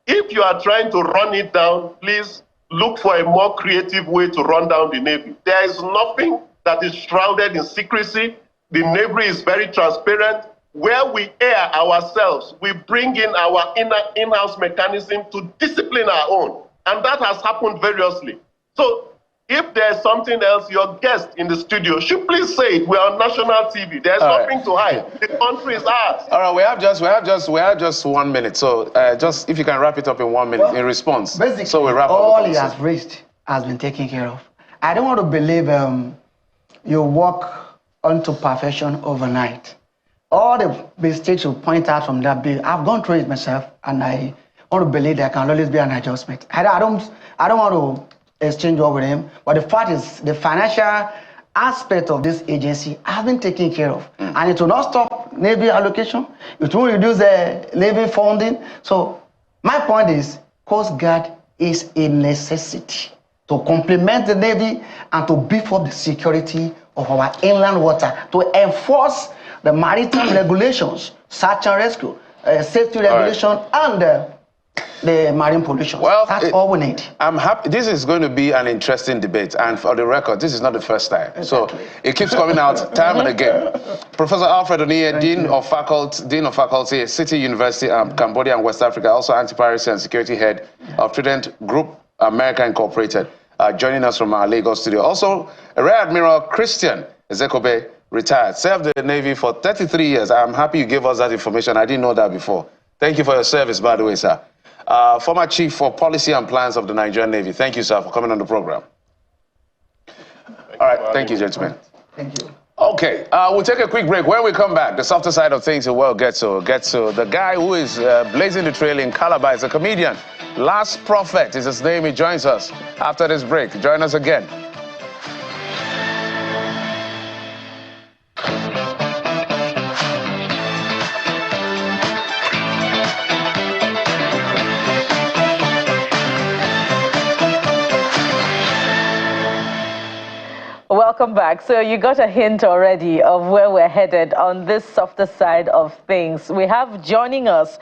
If you are trying to run it down, please look for a more creative way to run down the Navy. There is nothing that is shrouded in secrecy. The Navy is very transparent. Where we err ourselves, we bring in our in-house mechanism to discipline our own. And that has happened variously. So if there's something else, your guest in the studio should please say it. We're on national TV. There's nothing to hide. The country is ours. All right, we have just 1 minute. So just if you can wrap it up in 1 minute in response. Basically, so we wrap all up he has raised has been taken care of. I don't want to believe you walk onto perfection overnight. All the mistakes you point out from that bill, I've gone through it myself, and I want to believe there can always be an adjustment. I don't want to exchange over him, but the fact is the financial aspect of this agency has been taken care of. And it will not stop Navy allocation. It will reduce the Navy funding. So my point is, Coast Guard is a necessity to complement the Navy and to beef up the security of our inland water, to enforce the maritime regulations, search and rescue, safety regulation, and the marine pollution. Well, that's all we need. I'm happy. This is going to be an interesting debate, and for the record, this is not the first time. Exactly. So it keeps coming out time and again. Professor Alfred Oniye, Dean of Faculty, City University, Cambodia and West Africa, also anti-piracy and security head of Trident Group America Incorporated, joining us from our Lagos studio. Also, Rear Admiral Christian Ezekobe, retired, served the Navy for 33 years. I'm happy you gave us that information. I didn't know that before. Thank you for your service, by the way, sir. Former Chief for Policy and Plans of the Nigerian Navy. Thank you, sir, for coming on the program. All right, thank you, gentlemen. Thank you. Okay, we'll take a quick break. When we come back, the softer side of things, we'll get to the guy who is blazing the trail in Calabar is a comedian. Last Prophet is his name. He joins us after this break. Join us again. Welcome back. So you got a hint already of where we're headed on this softer side of things. We have joining us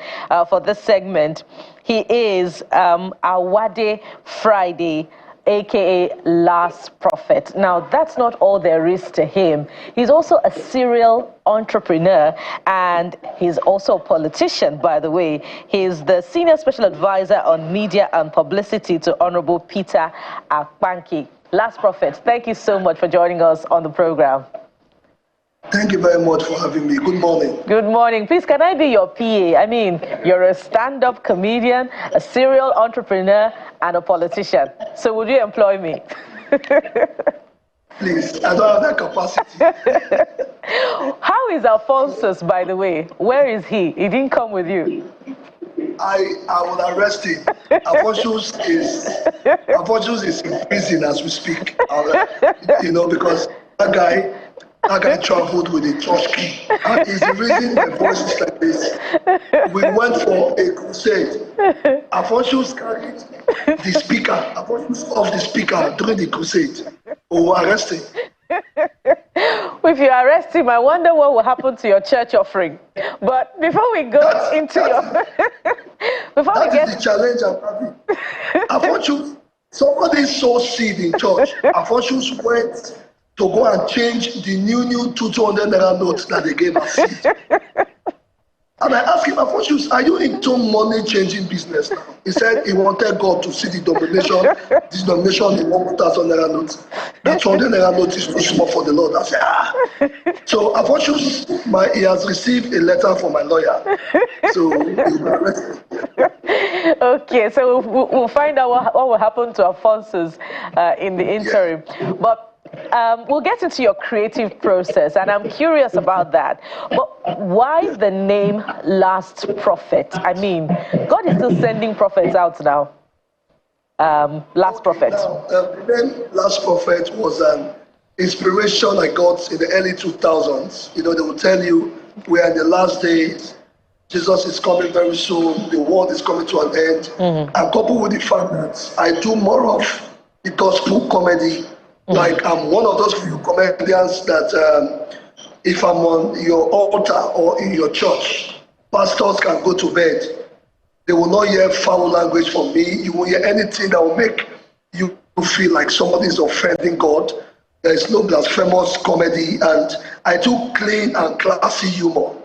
for this segment, he is Awade Friday, aka Last Prophet. Now, that's not all there is to him. He's also a serial entrepreneur, and he's also a politician, by the way. He's the Senior Special Advisor on Media and Publicity to Honorable Peter Akpanki. Last Prophet, thank you so much for joining us on the program. Thank you very much for having me. Good morning. Good morning. Please, can I be your PA? I mean, you're a stand-up comedian, a serial entrepreneur, and a politician. So would you employ me? Please, I don't have that capacity. How is Alphonsus, by the way? Where is he? He didn't come with you. I will arrest him. Alphonsus is in prison as we speak. Because that guy traveled with a church key. And he's the reason my voice is like this. We went for a crusade. Alphonsus carried the speaker. Alphonsus off the speaker during the crusade. We will arrest him. If you arrest him, I wonder what will happen to your church offering. But before we go into your... That is the challenge I'm having. Alphonsus, somebody sowed seed in church. Alphonsus went to go and change the new 200 naira notes that they gave us. And I asked him, Alphonsus, are you into money changing business now? He said he wanted God to see the denomination, this denomination in 1,000 naira notes. That 200 naira note is too small for the Lord. I said, So Alphonsus, he has received a letter from my lawyer. So he'll be arrested. Okay, so we'll find out what will happen to Alphonsus in the interim. Yeah. But we'll get into your creative process, and I'm curious about that. But why the name Last Prophet? I mean, God is still sending prophets out now. Last Prophet. Now, the name Last Prophet was an inspiration I got in the early 2000s. They will tell you we're in the last days. Jesus is coming very soon. The world is coming to an end. And coupled with the fact that I do more of the gospel comedy. Like I'm one of those few comedians that if I'm on your altar or in your church, pastors can go to bed. They will not hear foul language from me. You won't hear anything that will make you feel like somebody is offending God. There is no blasphemous comedy, and I do clean and classy humor.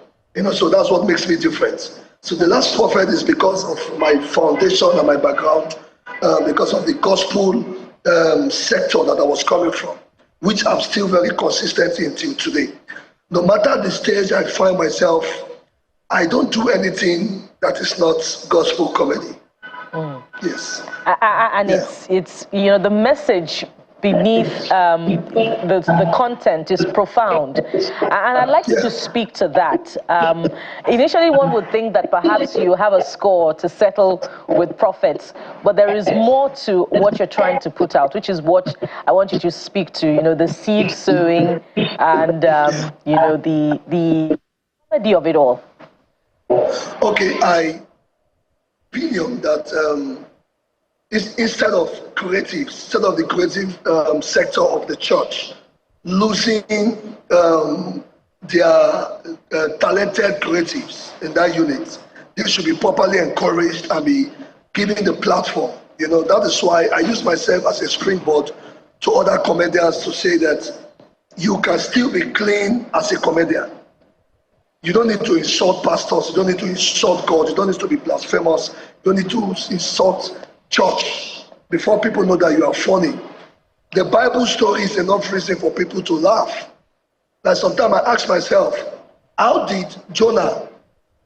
So that's what makes me different. So the Last Prophet is because of my foundation and my background, because of the gospel sector that I was coming from, which I'm still very consistent in till today. No matter the stage I find myself, I don't do anything that is not gospel comedy. Yes. And it's the message beneath the content is profound, and I'd like you to speak to that. Initially, one would think that perhaps you have a score to settle with prophets, but there is more to what you're trying to put out, which is what I want you to speak to. The seed sowing and the comedy of it all. Okay, I opinion that. Instead of the creative sector of the church losing their talented creatives in that unit, they should be properly encouraged and be given the platform. That is why I use myself as a springboard to other comedians to say that you can still be clean as a comedian. You don't need to insult pastors, you don't need to insult God, you don't need to be blasphemous, you don't need to insult church before people know that you are funny. The Bible story is enough reason for people to laugh. Like sometimes I ask myself, how did Jonah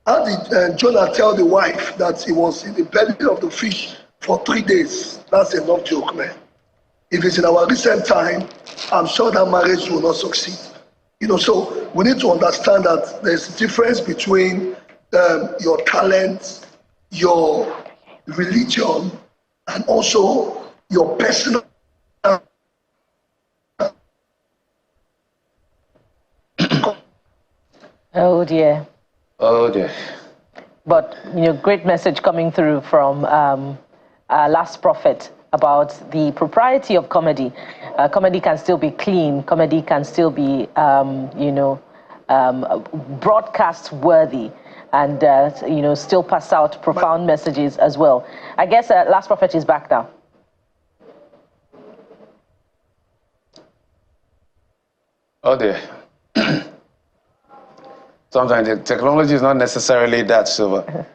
tell the wife that he was in the belly of the fish for 3 days? That's enough joke, man. If it's in our recent time, I'm sure that marriage will not succeed. So we need to understand that there's a difference between your talent, your religion, and also your personal. Oh dear. But great message coming through from Last Prophet about the propriety of comedy. Comedy can still be clean. Comedy can still be broadcast worthy, and still pass out profound messages as well. I guess Last Prophet is back now. Oh dear. Sometimes the technology is not necessarily that silver.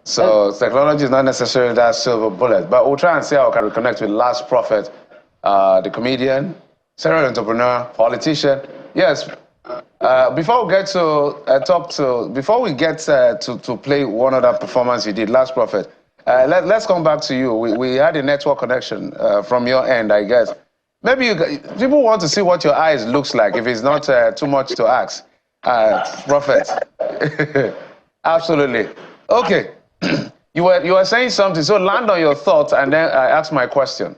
So technology is not necessarily that silver bullet. But we'll try and see how we can reconnect with Last Prophet, the comedian, serial entrepreneur, politician. Yes. Before we get to before we get to play one other performance you did, Last Prophet, let's come back to you. We had a network connection from your end, I guess. Maybe people want to see what your eyes looks like if it's not too much to ask. Prophet. Absolutely. Okay. You were saying something, so land on your thoughts and then I ask my question.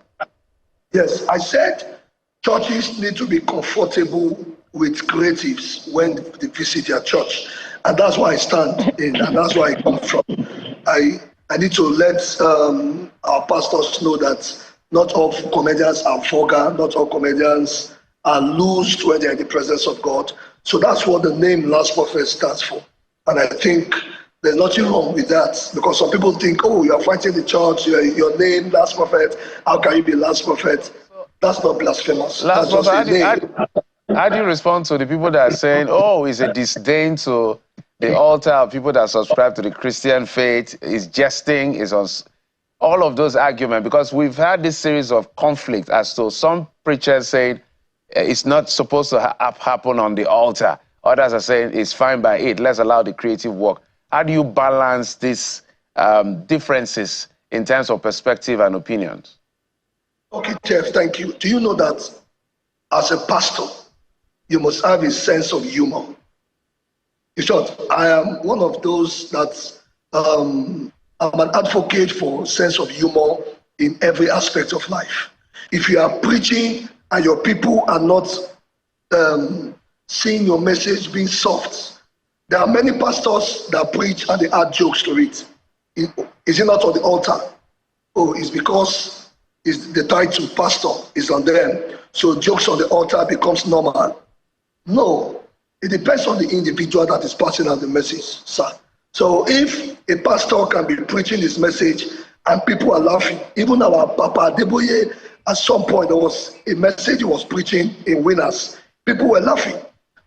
Yes, I said churches need to be comfortable with creatives when they visit their church. And that's why I stand in, and that's where I come from. I need to let our pastors know that not all comedians are vulgar, not all comedians are loose when they're in the presence of God. So that's what the name Last Prophet stands for. And I think there's nothing wrong with that, because some people think, oh, you're fighting the church, your name, Last Prophet, how can you be Last Prophet? That's not blasphemous. Last That's just a name. How do you respond to the people that are saying, oh, it's a disdain to the altar of people that subscribe to the Christian faith, is jesting, is on all of those arguments? Because we've had this series of conflict as to some preachers saying it's not supposed to happen on the altar. Others are saying it's fine by it. Let's allow the creative work. How do you balance these differences in terms of perspective and opinions? Okay, Jeff, thank you. Do you know that as a pastor, you must have a sense of humor? In short, I am one of those that I'm an advocate for sense of humor in every aspect of life. If you are preaching and your people are not seeing your message being soft, there are many pastors that preach and they add jokes to it. Is it not on the altar? Oh, it's because the title pastor is on them. So jokes on the altar becomes normal. No, it depends on the individual that is passing out the message, sir. So if a pastor can be preaching his message and people are laughing, even our Papa Adeboye, at some point there was a message he was preaching in Winners. People were laughing.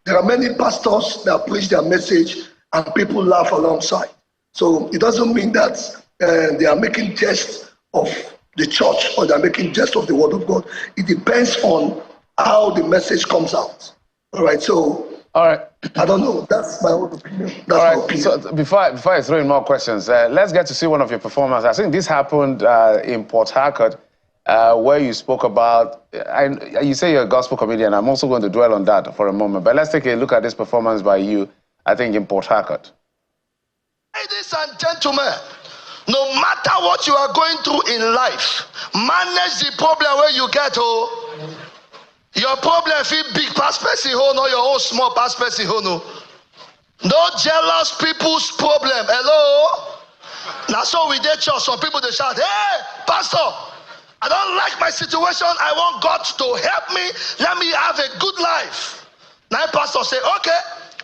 There are many pastors that preach their message and people laugh alongside. So it doesn't mean that they are making jest of the church or they're making jest of the word of God. It depends on how the message comes out. All right, so all right. I don't know. That's my own opinion. That's all right. my opinion. So before I throw in more questions, let's get to see one of your performances. I think this happened in Port Harcourt, where you spoke about, you say you're a gospel comedian. I'm also going to dwell on that for a moment. But let's take a look at this performance by you, I think, in Port Harcourt. Ladies and gentlemen, no matter what you are going through in life, manage the problem where you get. Your problem feel big pass person, no your own small pass person. No jealous people's problem. Hello? Now so we did church, some people they shout, hey, pastor, I don't like my situation. I want God to help me. Let me have a good life. Now pastor say, okay,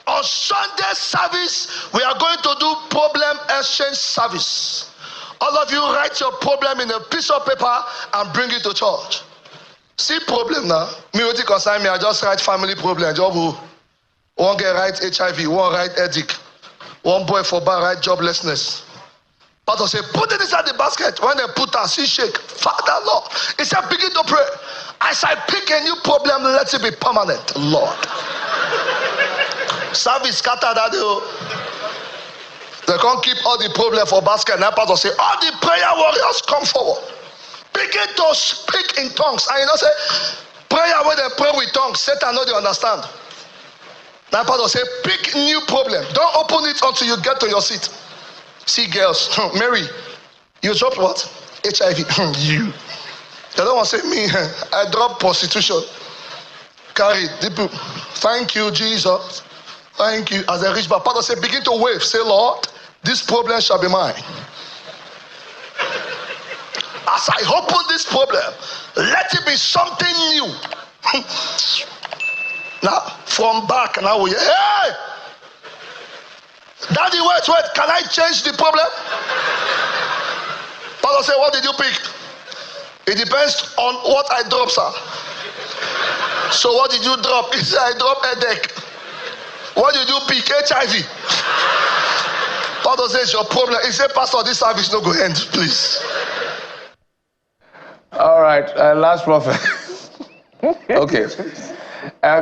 on Sunday service, we are going to do problem exchange service. All of you write your problem in a piece of paper and bring it to church. See problem now. Me what concern me, I just write family problem. Job who one girl write HIV, one write headache, one boy for bar write joblessness. Pastor say, put it inside the basket. When they put her, she shake. Father Lord. He said, begin to pray. As I pick a new problem, let it be permanent, Lord. Service scattered that day. They can't keep all the problem for basket. Now pastor say, all the prayer warriors come forward. Begin to speak in tongues. And you know, say, prayer when they pray with tongues, Satan know they understand. Now pastor say, pick new problem. Don't open it until you get to your seat. See girls, Mary, you dropped what? HIV. You. They don't want to say me. I dropped prostitution. Carry people. Thank you, Jesus. Thank you. As I reach back, pastor say, begin to wave. Say, Lord, this problem shall be mine. As I open this problem, let it be something new. Now, from back, now we, hey! Daddy, wait, can I change the problem? Pastor say, what did you pick? It depends on what I drop, sir. So what did you drop? He said, I dropped headache. What did you pick? HIV. Pastor says your problem. He said, Pastor, this service no go end, please. All right, last prophet. Okay.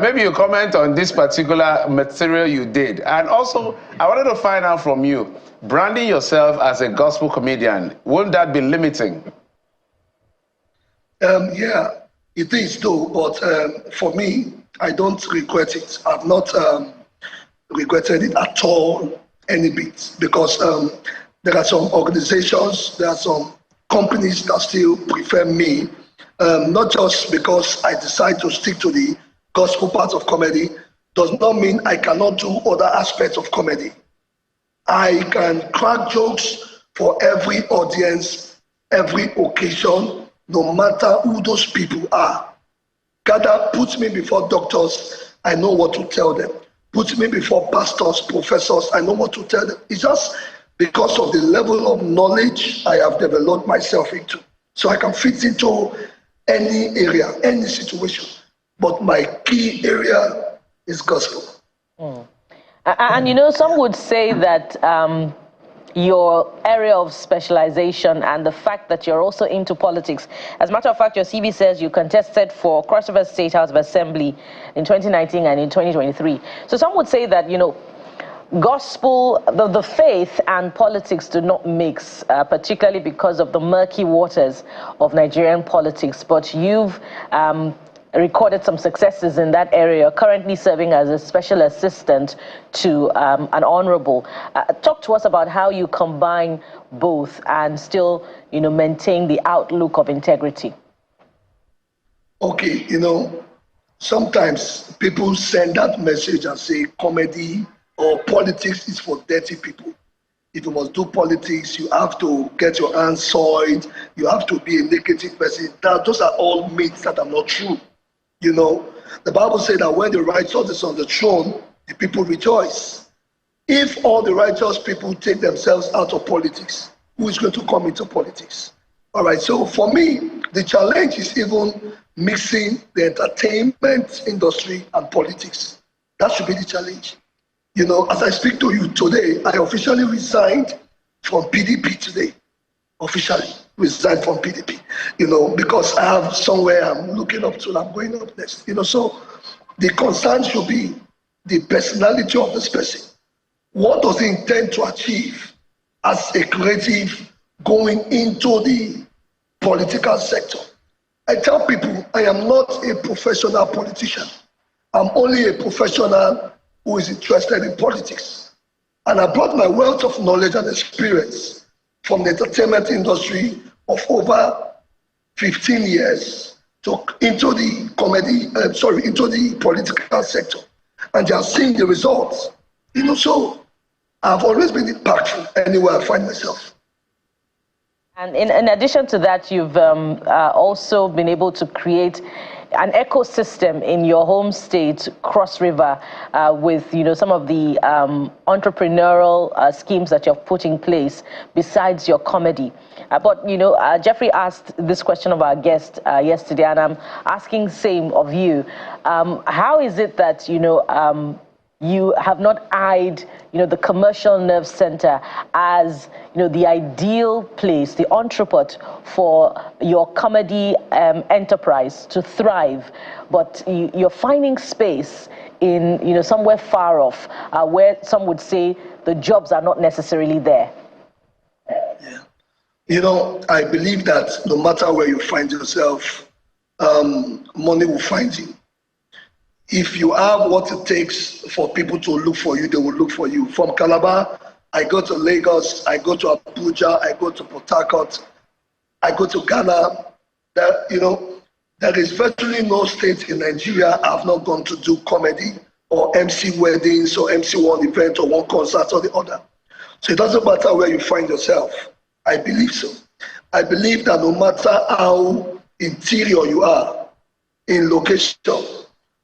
Maybe you comment on this particular material you did. And also, I wanted to find out from you, branding yourself as a gospel comedian, won't that be limiting? Yeah, it is though, but for me, I don't regret it. I've not regretted it at all, any bit, because there are some organizations, there are some companies that still prefer me, not just because I decide to stick to the gospel part of comedy, does not mean I cannot do other aspects of comedy. I can crack jokes for every audience, every occasion, no matter who those people are. God puts me before doctors, I know what to tell them. Puts me before pastors, professors, I know what to tell them. It's just because of the level of knowledge I have developed myself into. So I can fit into any area, any situation. But my key area is gospel. And you know, some would say that your area of specialization and the fact that you're also into politics. As a matter of fact, your CV says you contested for Cross River State House of Assembly in 2019 and in 2023. So some would say that, you know, gospel, the faith and politics do not mix, particularly because of the murky waters of Nigerian politics. But you've recorded some successes in that area, currently serving as a special assistant to an honorable. Talk to us about how you combine both and still, you know, maintain the outlook of integrity. Okay, you know, sometimes people send that message and say comedy or politics is for dirty people. If you must do politics, you have to get your hands soiled, you have to be a negative person. Those are all myths that are not true. You know, the Bible said that when the righteous is on the throne, the people rejoice. If all the righteous people take themselves out of politics, who is going to come into politics? All right, so for me, the challenge is even mixing the entertainment industry and politics. That should be the challenge. You know, as I speak to you today, I officially resigned from PDP today. Officially resigned from PDP, you know, because I have somewhere I'm looking up to, I'm going up next, you know. So the concern should be the personality of this person. What does he intend to achieve as a creative going into the political sector? I tell people I am not a professional politician. I'm only a professional who is interested in politics. And I brought my wealth of knowledge and experience from the entertainment industry of over 15 years into the into the political sector. And they are seeing the results. You know, so I've always been impactful anywhere I find myself. And in addition to that, you've also been able to create an ecosystem in your home state, Cross River, with, you know, some of the entrepreneurial schemes that you've put in place besides your comedy. But, you know, Jeffrey asked this question of our guest yesterday, and I'm asking same of you. How is it that, you know, you have not eyed, you know, the commercial nerve center as, you know, the ideal place, the entrepot for your comedy enterprise to thrive, but you're finding space in, you know, somewhere far off, where some would say the jobs are not necessarily there? Yeah. You know, I believe that no matter where you find yourself, money will find you. If you have what it takes for people to look for you, they will look for you. From Calabar, I go to Lagos, I go to Abuja, I go to Port Harcourt, I go to Ghana. You know, there is virtually no state in Nigeria I've not gone to do comedy or MC weddings or MC one event or one concert or the other. So it doesn't matter where you find yourself. I believe so. I believe that no matter how interior you are in location,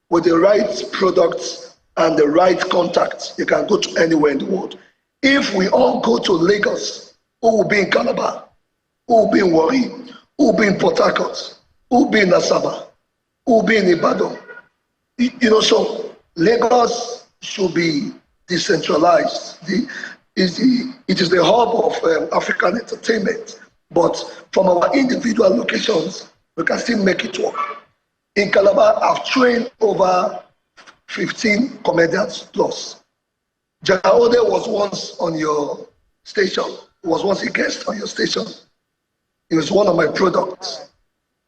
with the right products and the right contacts, you can go to anywhere in the world. If we all go to Lagos, who will be in Calabar, who will be in Warri, who will be in Port Harcourt, who will be in Asaba, who will be in Ibadan, So Lagos should be decentralized. It is the hub of African entertainment, but from our individual locations, we can still make it work. In Calabar, I've trained over 15 comedians plus. Janaode was once on your station, was once a guest on your station. He was one of my products.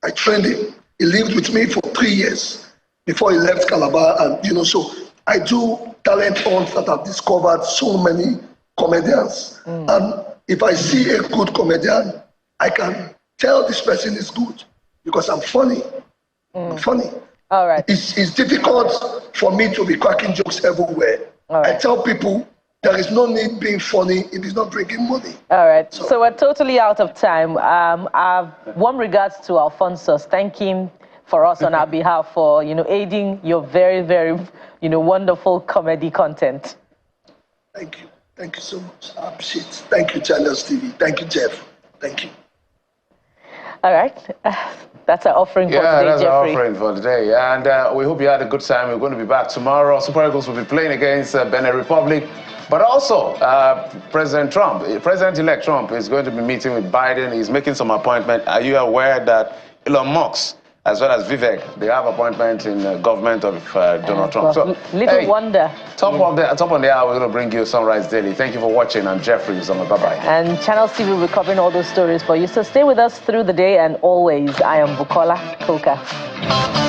I trained him. He lived with me for 3 years before he left Calabar. And, so I do talent hunts that have discovered so many comedians. And if I see a good comedian, I can tell this person is good because I'm funny. I'm funny. All right. It's difficult for me to be cracking jokes everywhere. All right. I tell people there is no need being funny if it's not bringing money. All right. So we're totally out of time. One regards to Alphonsus. Thank him for us on our behalf for aiding your very, very wonderful comedy content. Thank you. Thank you so much. I appreciate it. Thank you, Channels TV. Thank you, Jeff. Thank you. All right. That's our offering for today, that's Jeffrey. our offering for today. And we hope you had a good time. We're going to be back tomorrow. Super Eagles will be playing against Benin Republic. But also, President-elect Trump is going to be meeting with Biden. He's making some appointment. Are you aware that Elon Musk, as well as Vivek, they have appointments in the government of Donald Trump? So, little wonder. Top on the hour, we're going to bring you Sunrise Daily. Thank you for watching. I'm Jeffrey. Bye-bye. And Channels TV will be covering all those stories for you. So stay with us through the day, and always, I am Bukola Koka.